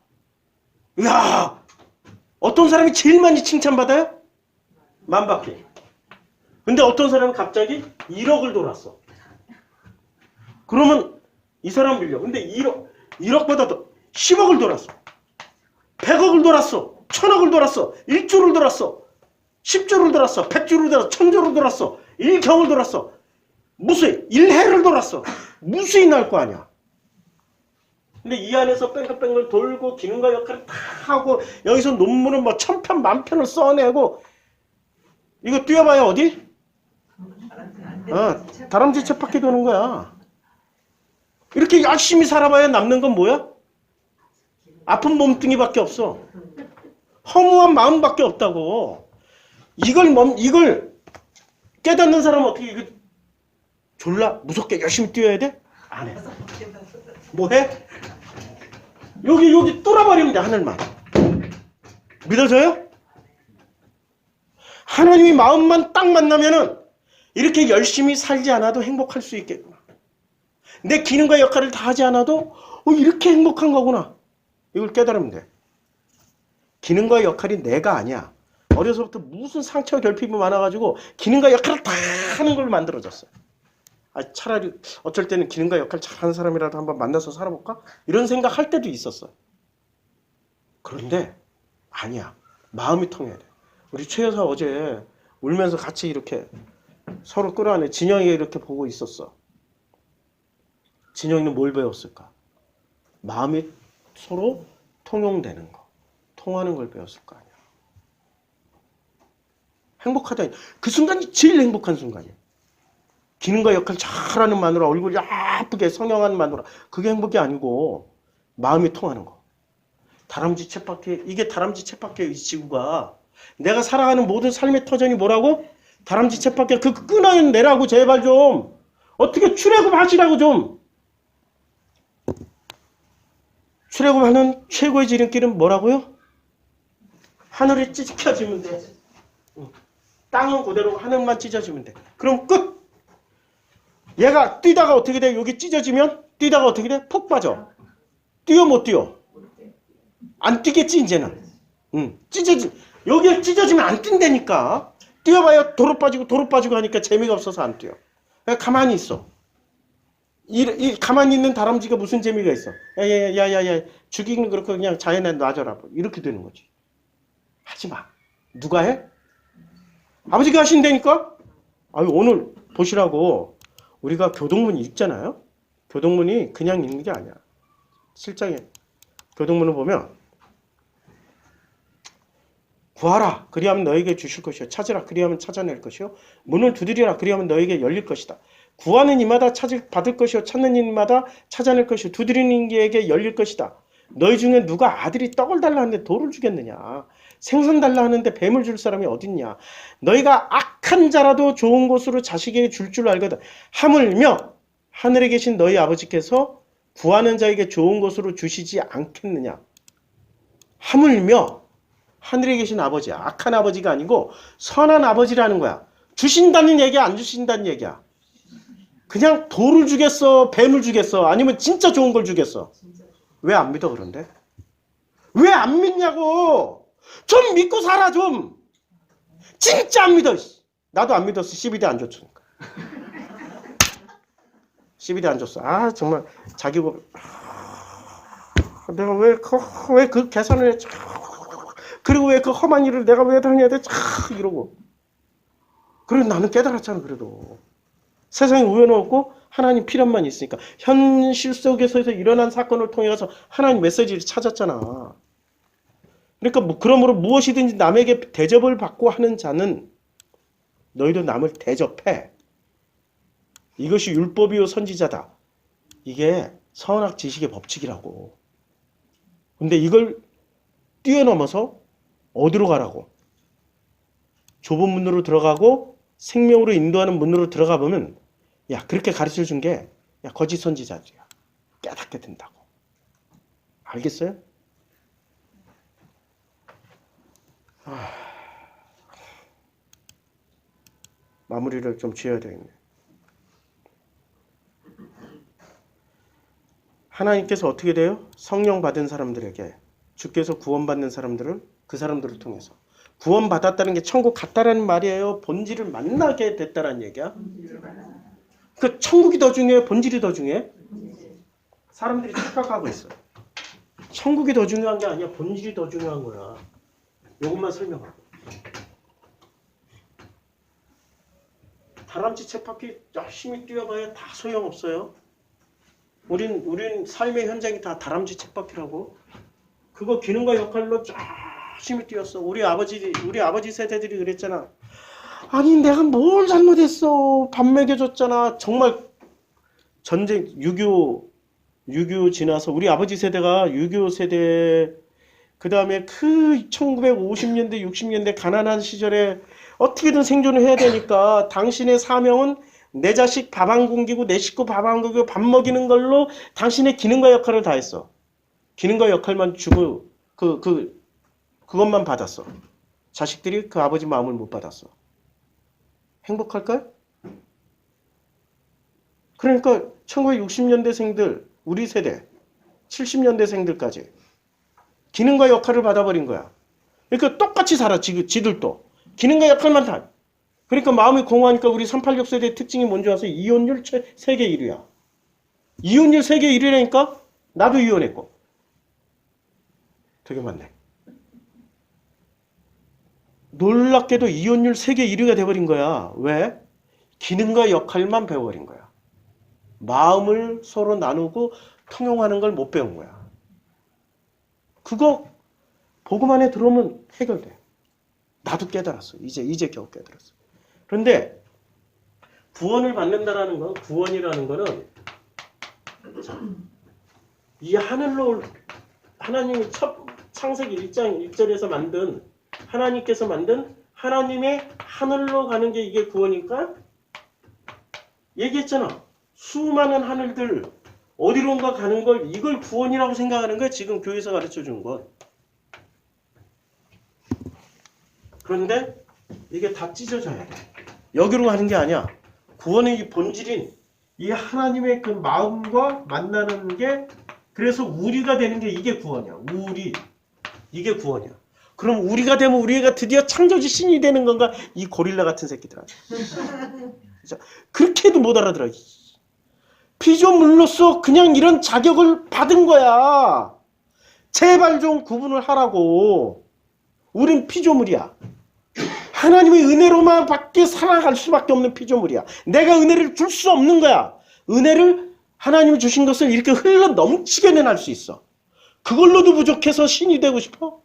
이야. 어떤 사람이 제일 많이 칭찬받아요? 10,000바퀴. 근데 어떤 사람은 갑자기 1억을 돌았어. 그러면 이 사람 빌려. 근데 1억보다 더 10억을 돌았어. 100억을 돌았어. 1000억을 돌았어. 1조를 돌았어. 10조를 돌았어. 100조를 돌았어. 1000조를 돌았어. 1경을 돌았어. 무수히 1해를 돌았어. 무수히 날 거 아니야. 근데 이 안에서 뺑글뺑글 돌고 기능과 역할을 다 하고 여기서 논문을 뭐 1000편 만편을 써내고 이거 뛰어봐야 어디? 다람쥐 쳇바퀴 도는 거야. 이렇게 열심히 살아봐야 남는 건 뭐야? 아픈 몸뚱이밖에 없어. 허무한 마음밖에 없다고. 이걸 깨닫는 사람은 어떻게 이거 졸라 무섭게 열심히 뛰어야 돼? 안 해. 뭐 해? 여기 뚫어버리면 돼, 하늘만. 믿어져요? 하나님이 마음만 딱 만나면은 이렇게 열심히 살지 않아도 행복할 수 있겠구나. 내 기능과 역할을 다 하지 않아도 이렇게 행복한 거구나. 이걸 깨달으면 돼. 기능과 역할이 내가 아니야. 어려서부터 무슨 상처 결핍이 많아가지고 기능과 역할을 다 하는 걸 만들어졌어요. 차라리 어쩔 때는 기능과 역할 잘하는 사람이라도 한번 만나서 살아볼까? 이런 생각할 때도 있었어요. 그런데 아니야. 마음이 통해야 돼. 우리 최 여사 어제 울면서 같이 이렇게 서로 끌어안에 진영이가 이렇게 보고 있었어. 진영이는 뭘 배웠을까? 마음이 서로 통용되는 거, 통하는 걸 배웠을 거 아니야. 행복하다. 그 순간이 제일 행복한 순간이야. 기능과 역할 잘하는 마누라, 얼굴이 예쁘게 성형한 마누라, 그게 행복이 아니고 마음이 통하는 거. 다람쥐 쳇바퀴, 이게 다람쥐 쳇바퀴의 이 지구가 내가 살아가는 모든 삶의 터전이 뭐라고? 다람쥐 쳇바퀴. 그 끊어내라고 제발 좀. 어떻게 출애굽하시라고 좀. 출애굽하는 최고의 지름길은 뭐라고요? 하늘이 찢겨지면 돼. 땅은 그대로 하늘만 찢어지면 돼. 그럼 끝. 얘가 뛰다가 어떻게 돼? 여기 찢어지면 뛰다가 어떻게 돼? 푹 빠져. 뛰어 못 뛰어? 안 뛰겠지 이제는. 여기에 찢어지면 안 뛴다니까. 뛰어봐야 도로 빠지고 하니까 재미가 없어서 안 뛰어. 그냥 가만히 있어. 가만히 있는 다람쥐가 무슨 재미가 있어? 야야야야야 죽이는 그렇게 그냥 자연에 놔줘라. 이렇게 되는 거지. 하지 마. 누가 해? 아버지가 하신다니까? 오늘 보시라고 우리가 교동문 읽잖아요. 교동문이 그냥 읽는 게 아니야. 실장에 교동문을 보면 구하라 그리하면 너에게 주실 것이요 찾으라 그리하면 찾아낼 것이요 문을 두드리라 그리하면 너에게 열릴 것이다. 구하는 이마다 받을 것이요 찾는 이마다 찾아낼 것이요 두드리는 이에게 열릴 것이다. 너희 중에 누가 아들이 떡을 달라 하는데 돌을 주겠느냐? 생선 달라 하는데 뱀을 줄 사람이 어딨냐? 너희가 악한 자라도 좋은 것으로 자식에게 줄 알거든. 하물며 하늘에 계신 너희 아버지께서 구하는 자에게 좋은 것으로 주시지 않겠느냐? 하물며 하늘에 계신 아버지야. 악한 아버지가 아니고 선한 아버지라는 거야. 주신다는 얘기야, 안 주신다는 얘기야. 그냥 돌을 주겠어, 뱀을 주겠어, 아니면 진짜 좋은 걸 주겠어. 왜 안 믿어 그런데? 왜 안 믿냐고. 좀 믿고 살아 좀. 진짜 안 믿어. 나도 안 믿었어. CBD 안 줬으니까. CBD 안 줬어. 정말 자기 고 내가 왜 그 계산을 해. 그리고 왜 그 험한 일을 내가 왜 당해야 돼? 이러고. 그래도 나는 깨달았잖아. 그래도 세상에 우연은 없고 하나님 필요만 있으니까. 현실 속에서 일어난 사건을 통해서 하나님 메시지를 찾았잖아. 그러니까 그러므로 무엇이든지 남에게 대접을 받고 하는 자는 너희도 남을 대접해. 이것이 율법이요 선지자다. 이게 선악 지식의 법칙이라고. 근데 이걸 뛰어넘어서 어디로 가라고? 좁은 문으로 들어가고 생명으로 인도하는 문으로 들어가 보면 그렇게 가르쳐 준 게 거짓 선지자들이야. 깨닫게 된다고. 알겠어요? 마무리를 좀 지어야 되겠네. 하나님께서 어떻게 돼요? 성령 받은 사람들에게 주께서 구원받는 사람들을 그 사람들을 통해서 구원 받았다는 게 천국 갔다라는 말이에요? 본질을 만나게 됐다라는 얘기야? 그 천국이 더 중요해? 본질이 더 중요해? 사람들이 착각하고 있어. 천국이 더 중요한 게 아니야. 본질이 더 중요한 거야. 이것만 설명하고. 다람쥐 쳇바퀴 열심히 뛰어봐야 다 소용없어요. 우린 삶의 현장이 다 다람쥐 쳇바퀴라고. 그거 기능과 역할로 열심히 뛰었어. 우리 아버지 세대들이 그랬잖아. 아니 내가 뭘 잘못했어. 밥 먹여줬잖아. 정말 전쟁 6.25 지나서 우리 아버지 세대가 6.25 세대, 그 다음에 그 1950년대 60년대 가난한 시절에 어떻게든 생존을 해야 되니까 당신의 사명은 내 자식 밥 안 굶기고 내 식구 밥 안 굶기고 밥 먹이는 걸로 당신의 기능과 역할을 다했어. 기능과 역할만 주고 그것만 받았어. 자식들이 그 아버지 마음을 못 받았어. 행복할까요? 그러니까 1960년대생들, 우리 세대, 70년대생들까지 기능과 역할을 받아버린 거야. 그러니까 똑같이 살아, 지들도. 기능과 역할만 다. 그러니까 마음이 공허하니까 우리 386 세대의 특징이 뭔지 아세요? 이혼율 세계 1위야. 이혼율 세계 1위라니까 나도 이혼했고. 되게 많네. 놀랍게도 이혼율 세계 1위가 돼버린 거야. 왜? 기능과 역할만 배워버린 거야. 마음을 서로 나누고 통용하는 걸 못 배운 거야. 그거 보고만 해 들어오면 해결돼. 나도 깨달았어. 이제 겨우 깨달았어. 그런데 구원을 받는다라는 건, 구원이라는 거는 이 하늘로 하나님이 첫 창세기 1장 1절에서 만든, 하나님께서 만든 하나님의 하늘로 가는 게 이게 구원일까? 얘기했잖아. 수많은 하늘들 어디론가 가는 걸, 이걸 구원이라고 생각하는 거야. 지금 교회에서 가르쳐 준 건. 그런데 이게 다 찢어져야 돼. 여기로 가는 게 아니야. 구원의 이 본질인 이 하나님의 그 마음과 만나는 게, 그래서 우리가 되는 게 이게 구원이야. 이게 구원이야. 그럼 우리가 되면 우리가 드디어 창조주 신이 되는 건가? 이 고릴라 같은 새끼들아. 그렇게 해도 못 알아들어. 피조물로서 그냥 이런 자격을 받은 거야. 제발 좀 구분을 하라고. 우린 피조물이야. 하나님의 은혜로만 밖에 살아갈 수밖에 없는 피조물이야. 내가 은혜를 줄 수 없는 거야. 은혜를 하나님이 주신 것을 이렇게 흘러 넘치게는 할 수 있어. 그걸로도 부족해서 신이 되고 싶어?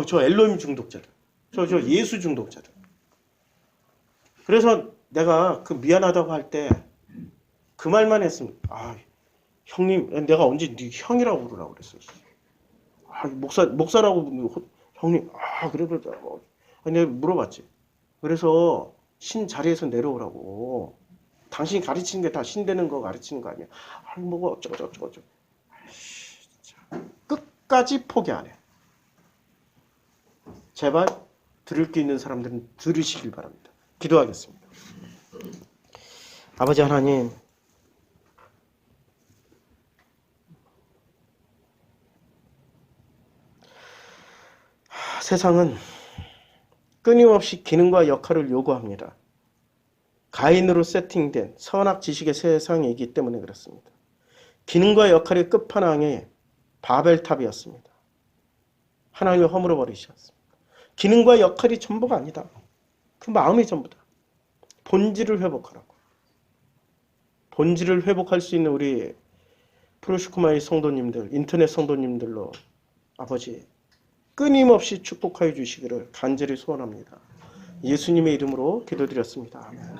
저 엘로힘 중독자들. 저 예수 중독자들. 그래서 내가 그 미안하다고 할 때 그 말만 했으면, 형님, 내가 언제 네 형이라고 부르라고 그랬어. 목사라고, 형님, 그래. 내가 물어봤지. 그래서 신 자리에서 내려오라고. 당신이 가르치는 게 다 신 되는 거 가르치는 거 아니야. 뭐가 어쩌고. 끝까지 포기 안 해. 제발 들을 게 있는 사람들은 들으시길 바랍니다. 기도하겠습니다. 아버지 하나님, 세상은 끊임없이 기능과 역할을 요구합니다. 가인으로 세팅된 선악 지식의 세상이기 때문에 그렇습니다. 기능과 역할의 끝판왕이 바벨탑이었습니다. 하나님이 허물어 버리셨습니다. 기능과 역할이 전부가 아니다. 그 마음이 전부다. 본질을 회복하라고. 본질을 회복할 수 있는 우리 프로시코마의 성도님들, 인터넷 성도님들로 아버지 끊임없이 축복하여 주시기를 간절히 소원합니다. 예수님의 이름으로 기도드렸습니다. 아멘.